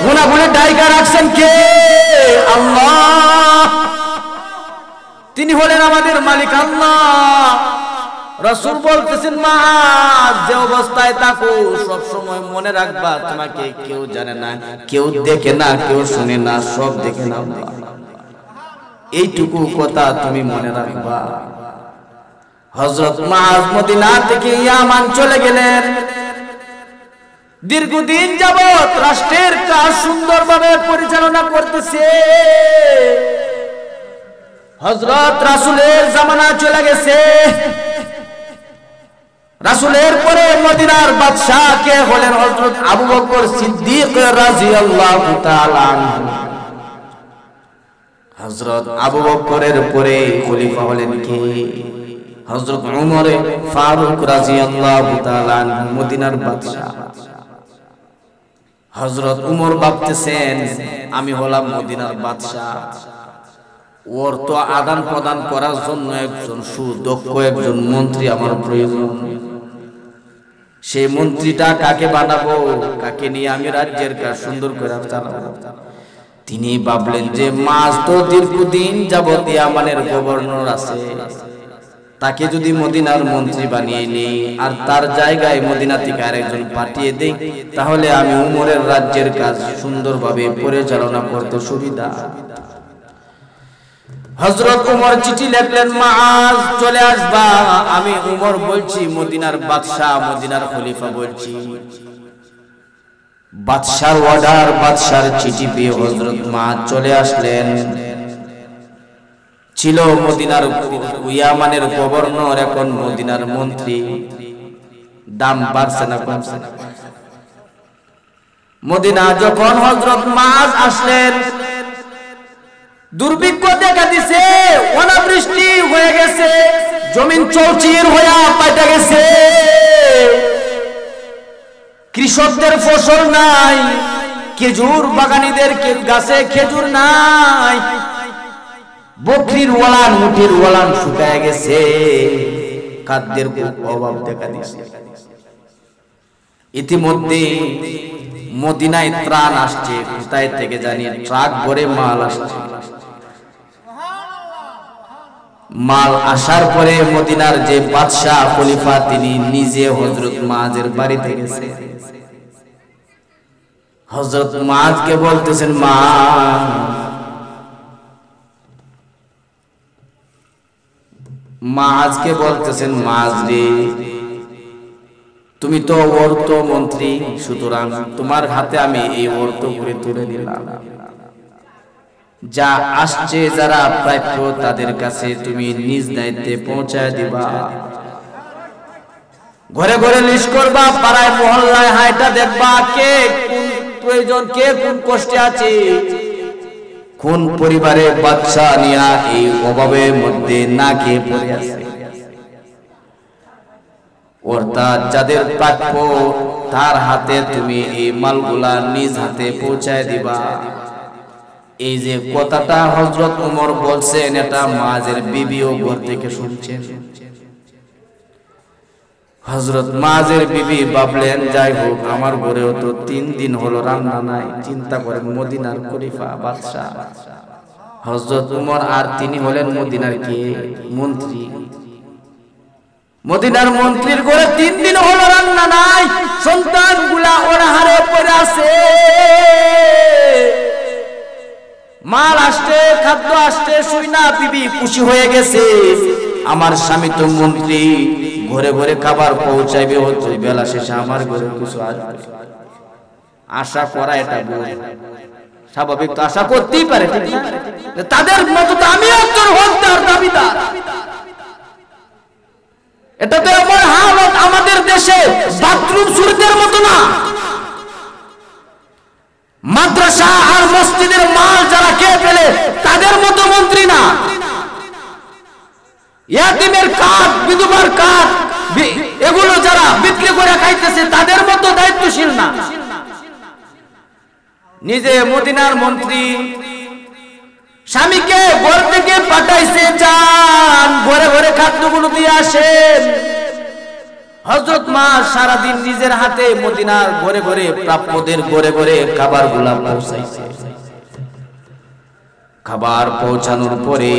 গুনাহ বলে ডাইকা রাখছেন কে? আল্লাহ। তিনি হলেন আমাদের মালিক আল্লাহ। রাসূল বলতেছেন, মুআজ, যে অবস্থায় থাকো সব সময় মনে রাখবা, তোমাকে কেউ জানে না, কেউ দেখে না, কেউ শুনে না, সব দেখে না আল্লাহ। এইটুকু কথা তুমি মনে রাখবা। হযরত মুআজ মদিনা থেকে ইয়ামান চলে গেলেন। দীর্ঘদিন যাবত রাষ্ট্রের কাজ সুন্দরভাবে পরিচালনা করতেছে। হযরত রাসূলের জামানা চলে গেছে। রাসূলের পরে মদিনার বাদশা কে হলেন? হযরত আবু বকর সিদ্দিক রাদিয়াল্লাহু তাআলা আনহু। হযরত আবু বকরের পরে খলিফা হলেন কে? হযরত উমর ফারুক রাদিয়াল্লাহু তাআলা আনহু, মদিনার বাদশা। হযরত উমর ভাবতেছেন, আমি হলাম মদিনার বাদশা, ওর তো আদান প্রদান করার জন্য একজন সুদক্ষ একজন মন্ত্রী আমার প্রয়োজন। সেই মন্ত্রীটা কাকে বানাবো? কাকে নিয়ে আমি রাজ্যের কাজ সুন্দর করে চালাবো? তিনি ভাবলেন যে মুআজ তো দীর্ঘদিন যাবত ইয়ামানের গভর্নর আছে, তাকে যদি মদিনার মন্ত্রী বানিয়ে নেই আর তার জায়গায় মদিনা থেকে আরেকজন পাঠিয়ে দেই, তাহলে আমি উমরের রাজ্যের কাজ সুন্দরভাবে পরিচালনা করতে সুবিধা। হযরত উমর চিঠি লিখলেন, মুআজ চলে আসবা, আমি উমর বলছি, মদিনার বাদশা, মদিনার খলিফা বলছি। বাদশার অর্ডার, বাদশার চিঠি পেয়ে হযরত মুআজ চলে আসলেন। ছিল মদিনার ইয়ামানের গভর্নর, এখন মদিনার মন্ত্রী। দাম বাড়ছে না কমছে? মদিনা যখন হযরত মুআজ আসলেন, দুর্ভিক্ষ দেখা দিছে, অনাবৃষ্টি হয়ে গেছে, জমিন চৌচির হয়ে পাইটা গেছে, কৃষকদের ফসল নাই, খেজুর বাগানীদের গাছে খেজুর নাই, বকরির ওলান উটের ওলান শুকায় গেছে, খাদ্যের খুব অভাব দেখা দিছে। ইতিমধ্যে মদিনায় ত্রাণ আসছে, কোথায় থেকে জানি ট্রাক ভরে মাল আসছে। মাল আসার পরে মদিনার যে বাদশাহ খলিফা তিনি নিজে হযরত মুআজের বাড়িতে গেছে। হযরত মুআজকে বলতেছেন, মুআজকে বলতেছেন, মুআজ রে, তুমি তো অর্থ মন্ত্রী, সুতরাং তোমার হাতে আমি এই অর্থ করে তুলে দিলাম। যা আসছে যারা প্রাপ্য তাদের কাছে তুমি নিজ দায়িত্বে পৌঁছায় দিবা। ঘরে ঘরে লিস্ট করবা, পাড়ায় মহল্লায় হাইটা দেখবা কে কোন প্রয়োজন, কে কোন কষ্টে আছে, কোন পরিবারে বাচ্চা নিয়া এই অভাবের মধ্যে না খেয়ে পড়ে আছে। অর্থাৎ যাদের প্রাপ্য তার হাতে তুমি এই মালগুলা নিজ হাতে পৌঁছায় দিবা। এই যে কথাটা হযরত ওমর বলছেন, এটা মুআজের বিবিও ঘর থেকে শুনছেন। হযরত মুআজের বিবি ভাবলেন, যাই হোক, আমার ঘরেও তো 3 দিন হলো রান্না নাই। চিন্তা করেন, মদিনার খলিফা বাদশা হযরত ওমর, আর তিনি হলেন মদিনার কে মন্ত্রী। মদিনার মন্ত্রীর ঘরে 3 দিন হলো রান্না নাই, সন্তানগুলা অনাহারে পড়ে আছে। মাল আসছে, খাদ্য আসছে, শুইনা বিবি খুশি হয়ে গেছে, আমার স্বামী তো মন্ত্রী, ঘরে ঘরে খাবার পৌঁছাইবে, হচ্ছে বেলা শেষে আমার ঘরে কিছু আসবে। আশা করা এটা স্বাভাবিক, তো আশা করতেই পারে, ঠিক না? তাদের মতো তো আমি একজন হকদার দাবিদার। এটা তো এমন হালত আমাদের দেশে বাথরুম সুরতের মতো না। মাদ্রাসা আর মসজিদের মাল যারা খেয়ে ফেলে তাদের মতো মন্ত্রী না। ইয়াতিমের কাঠ, বিধবার কাঠ, এগুলো যারা বিক্রি করে খাইতেছে তাদের মতো দায়িত্বশীল না। নিজে মদিনার মন্ত্রী স্বামীকে ঘর থেকে পাঠাইছে, যান ঘরে ঘরে খাদ্যগুলো দিয়ে আসেন। হযরত মুআজ সারাদিন নিজের হাতে মদিনার ঘরে ঘরে প্রাপ্যদের ঘরে ঘরে খাবারগুলা পৌঁছাইছে। খাবার পৌঁছানোর পরে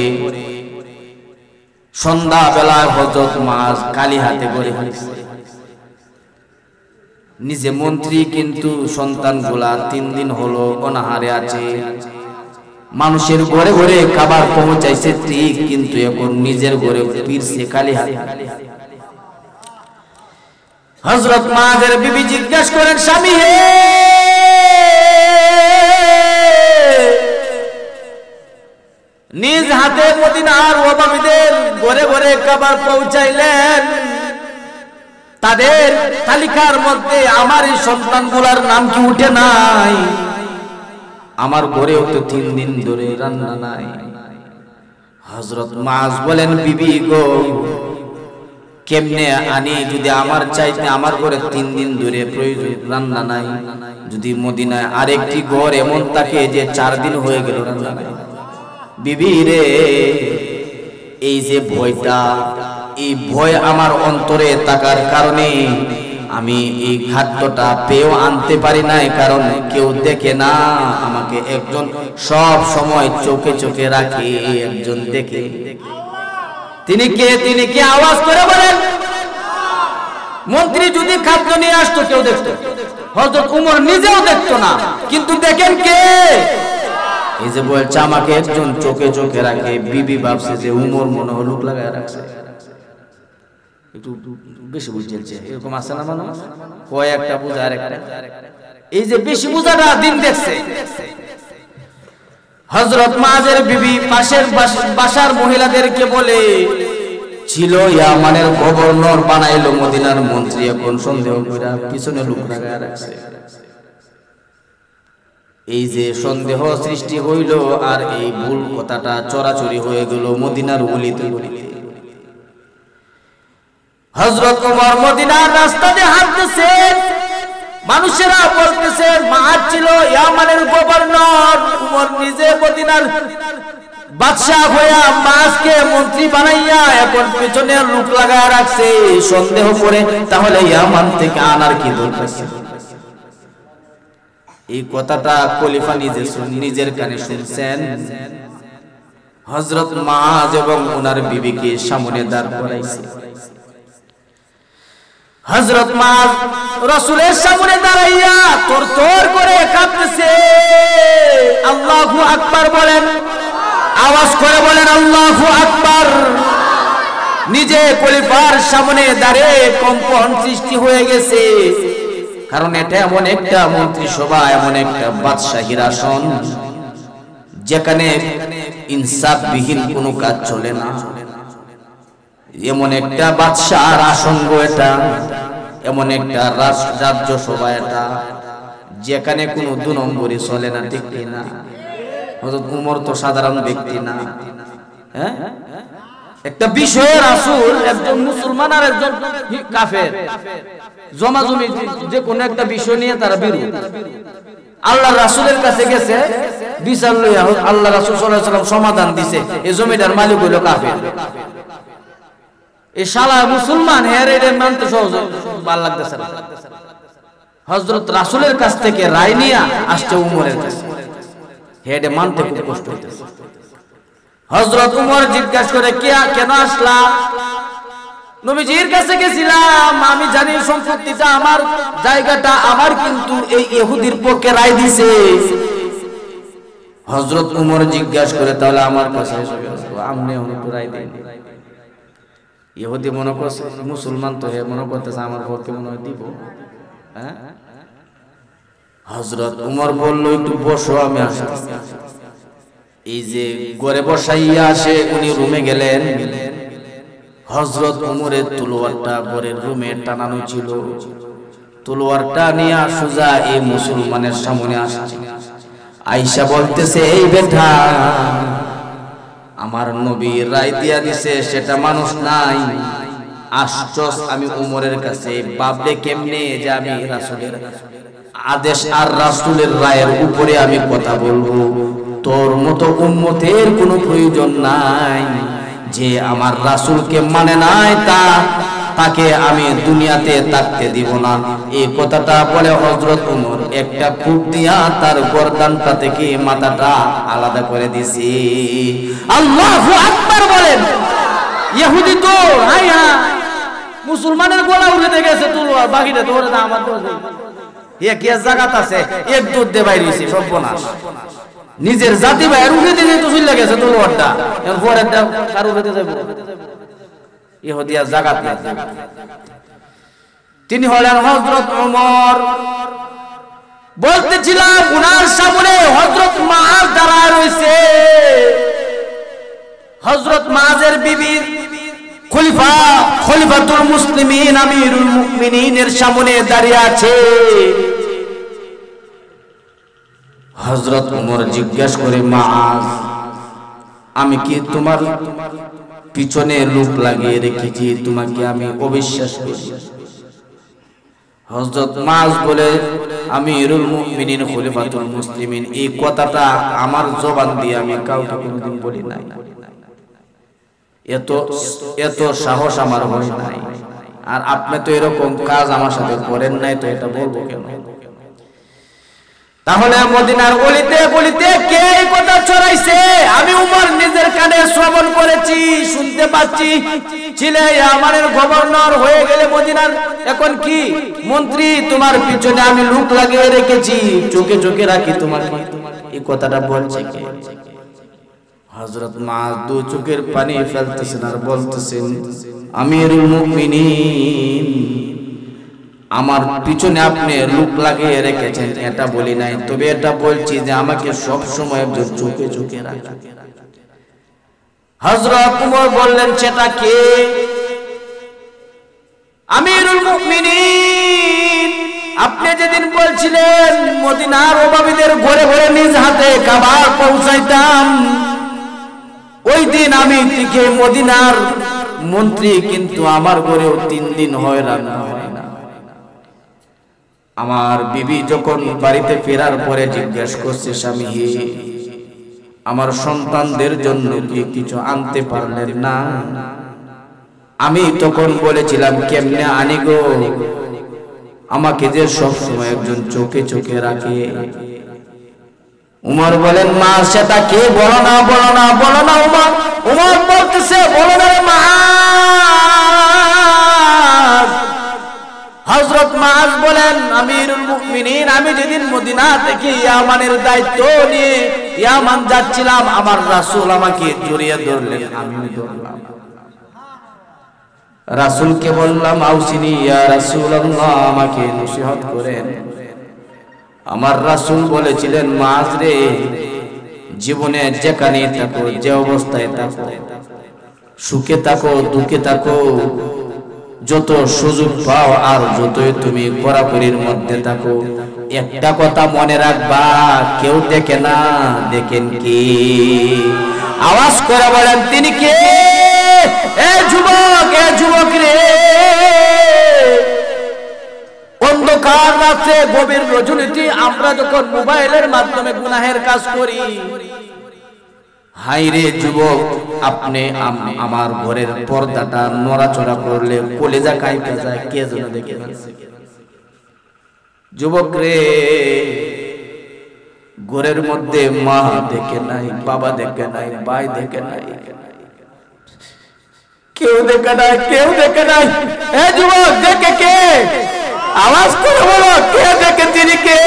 সন্ধ্যা বেলা হযরত মুআজ খালি হাতে ঘরে ফিরছে। নিজে মন্ত্রী, কিন্তু সন্তানগুলা 3 দিন হলো অনাহারে আছে। মানুষের ঘরে ঘরে খাবার পৌঁছাইছে ঠিক, কিন্তু এখন নিজের ঘরে ফিরছে খালি হাতে। হযরত মুআজের বিবি জিজ্ঞাসা করেন, স্বামী হে, নিজ হাতে মদিনার অভাবীদের ঘরে ঘরে খাবার পৌঁছাইলেন, তাদের তালিকার মধ্যে আমার এই সন্তানগুলার নাম কি উঠে নাই? আমার ঘরেও তো 3 দিন ধরে রান্না নাই। হযরত মুআজ বলেন, বিবি গো, কেমনে আনি? যদি আমার চাইতে আমার ঘরে 3 দিন ধরে প্রয়োজন রান্না নাই, যদি মদিনায় আরেকটি ঘর এমন থাকে যে 4 দিন হয়ে গেল রান্না নাই। বিবি রে, এই যে ভয়টা, এই ভয় আমার অন্তরে থাকার কারণে আমি এই খাদ্যটা পেয়েও আনতে পারি নাই, কারণ কেউ দেখে না আমাকে। একজন সব সময় চোখে চোখে রাখে, একজন দেখে। তিনি কে? তিনি কে? আওয়াজ করে বলেন। মন্ত্রী যদি খাদ্য নিয়ে আসতো কেউ দেখতো, হযরত ওমর নিজেও দেখতো না, কিন্তু দেখেন কে? এই যে বলছে আমাকে একজন চোখে চোখে রাখে। বিবি ভাবছে যে ওমর মনে হয় লোক লাগায় রাখছে, একটু বেশি বুঝছে, এরকম আছে না মানুষ, কয় একটা বুঝা আর একটা। এই যে বেশি বুঝাটা দিন দেখছে। হযরত মুআজের বিবি পাশের বাসার মহিলাদেরকে বলে, ছিল ইয়ামানের গভর্নর বানাইলো মদিনার মন্ত্রী, এখন সন্দেহ কইরা পিছনে লোক লাগায় রাখছে। এই যে সন্দেহ সৃষ্টি হইল আর এই ভুল কথাটা চরাচরি হয়ে গেল মদিনার গলিতে গলিতে। হযরত ওমর মদিনার রাস্তা দিয়ে হাঁটতেছে, মানুষেরা বলতেছে মাআজ ছিল ইয়ামানের গভর্নর, ওমর নিজে মদিনার বাদশা হইয়া মাআজকে মন্ত্রী বানাইয়া এখন পিছনে লোক লাগায় রাখছে। সন্দেহ করে তাহলে ইয়ামান থেকে আনার কি দরকার ছিল? এই কথাটা খলিফা নিজের কানে শুনছেন। হযরত মাআজ এবং ওনার বিবিকে সামনে দাঁড় করাইছে। হযরত মাআজ রাসূলের সামনে দাঁড়াইয়া তরতর করে কাঁপতেছে। আল্লাহু আকবার বলেন, আওয়াজ করে বলেন আল্লাহু আকবার। নিজে খলিফার সামনে দাঁড়িয়ে কম্পন সৃষ্টি হয়ে গেছে, কারণ এটা এমন একটা মন্ত্রিসভা, এমন একটা বাদশাহীর আসন যেখানে ইনসাফবিহীন কোনো কাজ চলে না। এমন একটা বাদশার আসন এটা, এমন একটা রাজ্যসভা এটা যেখানে কোনো 2 নম্বরই চলে না, ঠিক না? হযরত ওমর তো সাধারণ ব্যক্তি না, হ্যাঁ? একটা বিষয়ে রাসূল একজন মুসলমান আর একজন কাফের জমাজমি যে কোন একটা বিষয় নিয়ে তারা বিরোধ, আল্লাহ রাসূলের কাছে গেছে বিচার লইয়া, আল্লাহ রাসূল সাল্লাল্লাহু আলাইহি ওয়াসাল্লাম সমাধান দিছে এই জমিটার মালিক হইল কাফের। এই শালা মুসলমান হেরে এর মানতে সহজ ভালো লাগতেছে না। হযরত রাসূলের কাছ থেকে রায় নিয়ে আসছে ওমরের কাছে, হেডে মানতে খুব কষ্ট হইতেছে। হযরত ওমর জিজ্ঞাসা করে কেন আসলা? নবীজির কাছে গেছিলাম, আমি জানি সম্পত্তিটা আমার, জায়গাটা আমার, কিন্তু এই ইহুদির পক্ষে রায় দিছে। হযরত ওমর জিজ্ঞাসা করে তাহলে আমার কাছে আমনে অনেক রায় দেন। ইহুদি মনে করছে মুসলমান তো হে মনে করতেছে আমার পক্ষে মনে হয় দিব, হ্যাঁ? হযরত ওমর বলল একটু বসো, আমি আসতেছি। এই যে ঘরে বসাইয়া আসে উনি রুমে গেলেন। হযরত ওমরের তলোয়ারটা ঘরের রুমে টানানো ছিল, তলোয়ারটা নিয়ে সোজা এই মুসলমানের সামনে আসছে। আয়েশা বলতেছে এই বেটা, আমার নবী রায় দিয়া দিছে, সেটা মানুষ নাই, আশ্চর্য। আমি ওমরের কাছে ভাবলে কেমনে যে আমি রাসূলের আদেশ আর রাসূলের রায়ের উপরে আমি কথা বলবো। তোর মতো উম্মতের কোনো প্রয়োজন নাই, যে আমার রাসূলকে মানে নাই তাকে আমি দুনিয়াতে থাকতে দিব না। এই কথাটা বলে হযরত ওমর একটা খুব দিয়া তার গর্দানটা থেকে মাথাটা আলাদা করে দিছি। আল্লাহু আকবার বলেন। ইহুদি তো আয়া মুসলমানের গলা উঠে গেছে, তলোয়ার বাকিটা তোরে না আমার তোরে এ কি জায়গাত আছে, এক দুধ দে বাইরেছে সর্বনাশ। নিজের জাতি ভাইয়ের উঠে দিয়ে তো চলে গেছে তলোয়ারটা, এরপর একটা কার উঠে যাবে ইহুদিয়া জাগাত না। তিনি হলেন হযরত ওমর। বলতেছিলাম উনার সামনে হযরত মাআজ দাঁড়ায় রয়েছে। হযরত মাআজের বিবি খলিফাতুল মুসলিমিন আমিরুল মুমিনিনের সামনে দাঁড়িয়ে আছে। হযরত ওমর জিজ্ঞাসা করে মাআজ, আমি কি তোমার পিছনে লোক লাগিয়ে রেখেছি, তোমাকে আমি অবিশ্বাস করি? হযরত মাআজ বলে আমিরুল মুমিনিন খলিফাতুল মুসলিমিন, এই কথাটা আমার জবান দিয়ে আমি কাউকে কোনোদিন বলি নাই, এত সাহস আমার হয় নাই। আর আপনি তো এরকম কাজ আমার সাথে করেন নাই, তো এটা বলবো কেন? তাহলে মদিনার গলিতে গলিতে কে এই কথা ছড়াইছে? আমি উমর নিজের কানে শ্রবণ করেছি, শুনতে পাচ্ছি। ছিলে আমাদের গভর্নর হয়ে গেলে মদিনার এখন কি মন্ত্রী, তোমার পিছনে আমি লোক লাগিয়ে রেখেছি, চোখে চোখে রাখি তোমার। এই কথাটা বলছে কে? হযরত মাআজ দু চোখের পানি ফেলতেছেন আর বলতেছেন, আমিরুল মুমিনিন, আমার পিছনে আপনি লোক লাগিয়ে রেখেছেন এটা বলি নাই, তবে এটা বলছি যে আমাকে সব সময় চোখে চোখে রাখেন। হযরত উমর বললেন, সেটা কে? আমিরুল মুমিনিন, আপনি যেদিন বলছিলেন মদিনার অভাবীদের ঘরে ঘরে নিজ হাতে খাবার পৌঁছাইতাম, ওই দিন আমি থেকে মদিনার মন্ত্রী, কিন্তু আমার ঘরেও 3 দিন হয়রান হয় না। আমার বিবি যখন বাড়িতে ফেরার পরে জিজ্ঞেস করছে, স্বামী আমার সন্তানদের জন্য কি কিছু আনতে পারলেন না? আমি তখন বলেছিলাম, কেমনে আনি গো, আমাকে যে সবসময় একজন চোখে চোখে রাখে। উমর বলেন, মা সেটা কে? বলো না, বলো না, বলো না। উমর বলতেছে, বলো না রে মুআজ। হযরত মুআজ বলেন, আমিরুল মুমিনিন, আমি যেদিন মদিনা থেকে ইয়ামানের দায়িত্ব নিয়ে ইয়ামান যাচ্ছিলাম, আমার রাসূল আমাকে জড়িয়ে ধরলেন, আমিও ধরলাম। রাসূলকে বললাম, আউসিনি ইয়া রাসূলুল্লাহ, আমাকে নসিহত করেন। আমার রাসূল বলেছিলেন, মুআজ রে, জীবনে যেখানে থাকো, যে অবস্থায় থাকো, সুখে থাকো দুঃখে থাকো, যত সুযোগ পাও আর যতই তুমি কড়াকড়ির মধ্যে থাকো, একটা কথা মনে রাখবা, কেউ দেখে না, দেখেন কি? আওয়াজ করে বলেন, তিনি কে? এ যুবক, এ যুবক রে, অন্ধকার রাতে গভীর রজনীতে আমরা যখন মোবাইলের মাধ্যমে গুনাহের কাজ করি, হাই রে যুবক, আপনি আমার ঘরের পর্দাটা নড়াচড়া করলে কলেজা কাঁপে যায়, কে যেন দেখে ফেলছে। যুবক রে, ঘরের মধ্যে মা দেখে নাই, বাবা দেখে নাই, ভাই দেখে নাই, কেউ দেখে নাই, কেউ দেখে নাই। এ যুবক, দেখে কে? আওয়াজ করে বলো, কে দেখে? তিনি কে?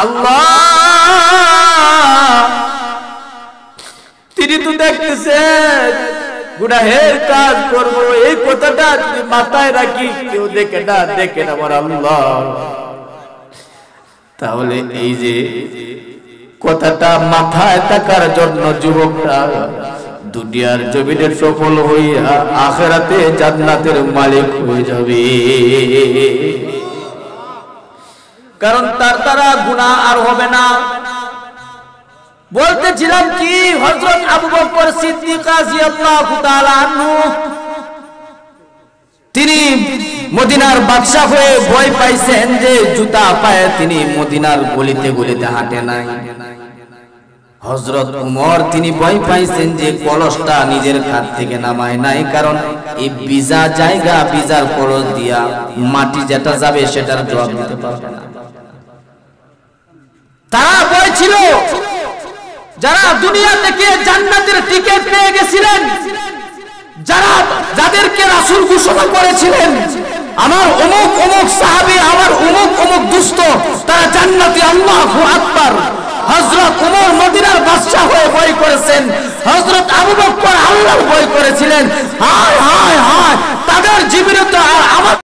আল্লাহ। তিনি তো দেখতেছেন গুনাহের কাজ করব, এই কথাটা যদি মাথায় রাখি, কেউ দেখে না, দেখে না আমার আল্লাহ। তাহলে এই যে কথাটা মাথায় থাকার জন্য যুবকটা দুনিয়ার জমিনে সফল হইয়া আখিরাতে জান্নাতের মালিক হয়ে যাবে, কারণ তার দ্বারা গুনাহ আর হবে না। বলতেছিলাম কি, হযরত আবু বকর সিদ্দিক রাদিয়াল্লাহু তাআলা আনহু, তিনি মদিনার বাদশা হয়ে ভয় পাইছেন যে জুতা পায়ে তিনি মদিনার গলিতে গলিতে হাঁটে নাই। হযরত উমর, তিনি ভয় পাইছেন যে কলসটা নিজের হাত থেকে নামায় নাই, কারণ এই ভিজা জায়গা, ভিজার কলস দিয়া মাটি যেটা যাবে সেটার জবাব দিতে পারবে না। তারা ভয় ছিল, যারা দুনিয়া থেকে জান্নাতের টিকিট পেয়ে গেছিলেন, যাদেরকে রাসূল ঘোষণা করেছিলেন, আমার অমুক অমুক সাহাবী, আমার অমুক অমুক দুষ্ট, তারা জান্নাতি, আল্লাহু আকবার। হযরত উমর মদিনার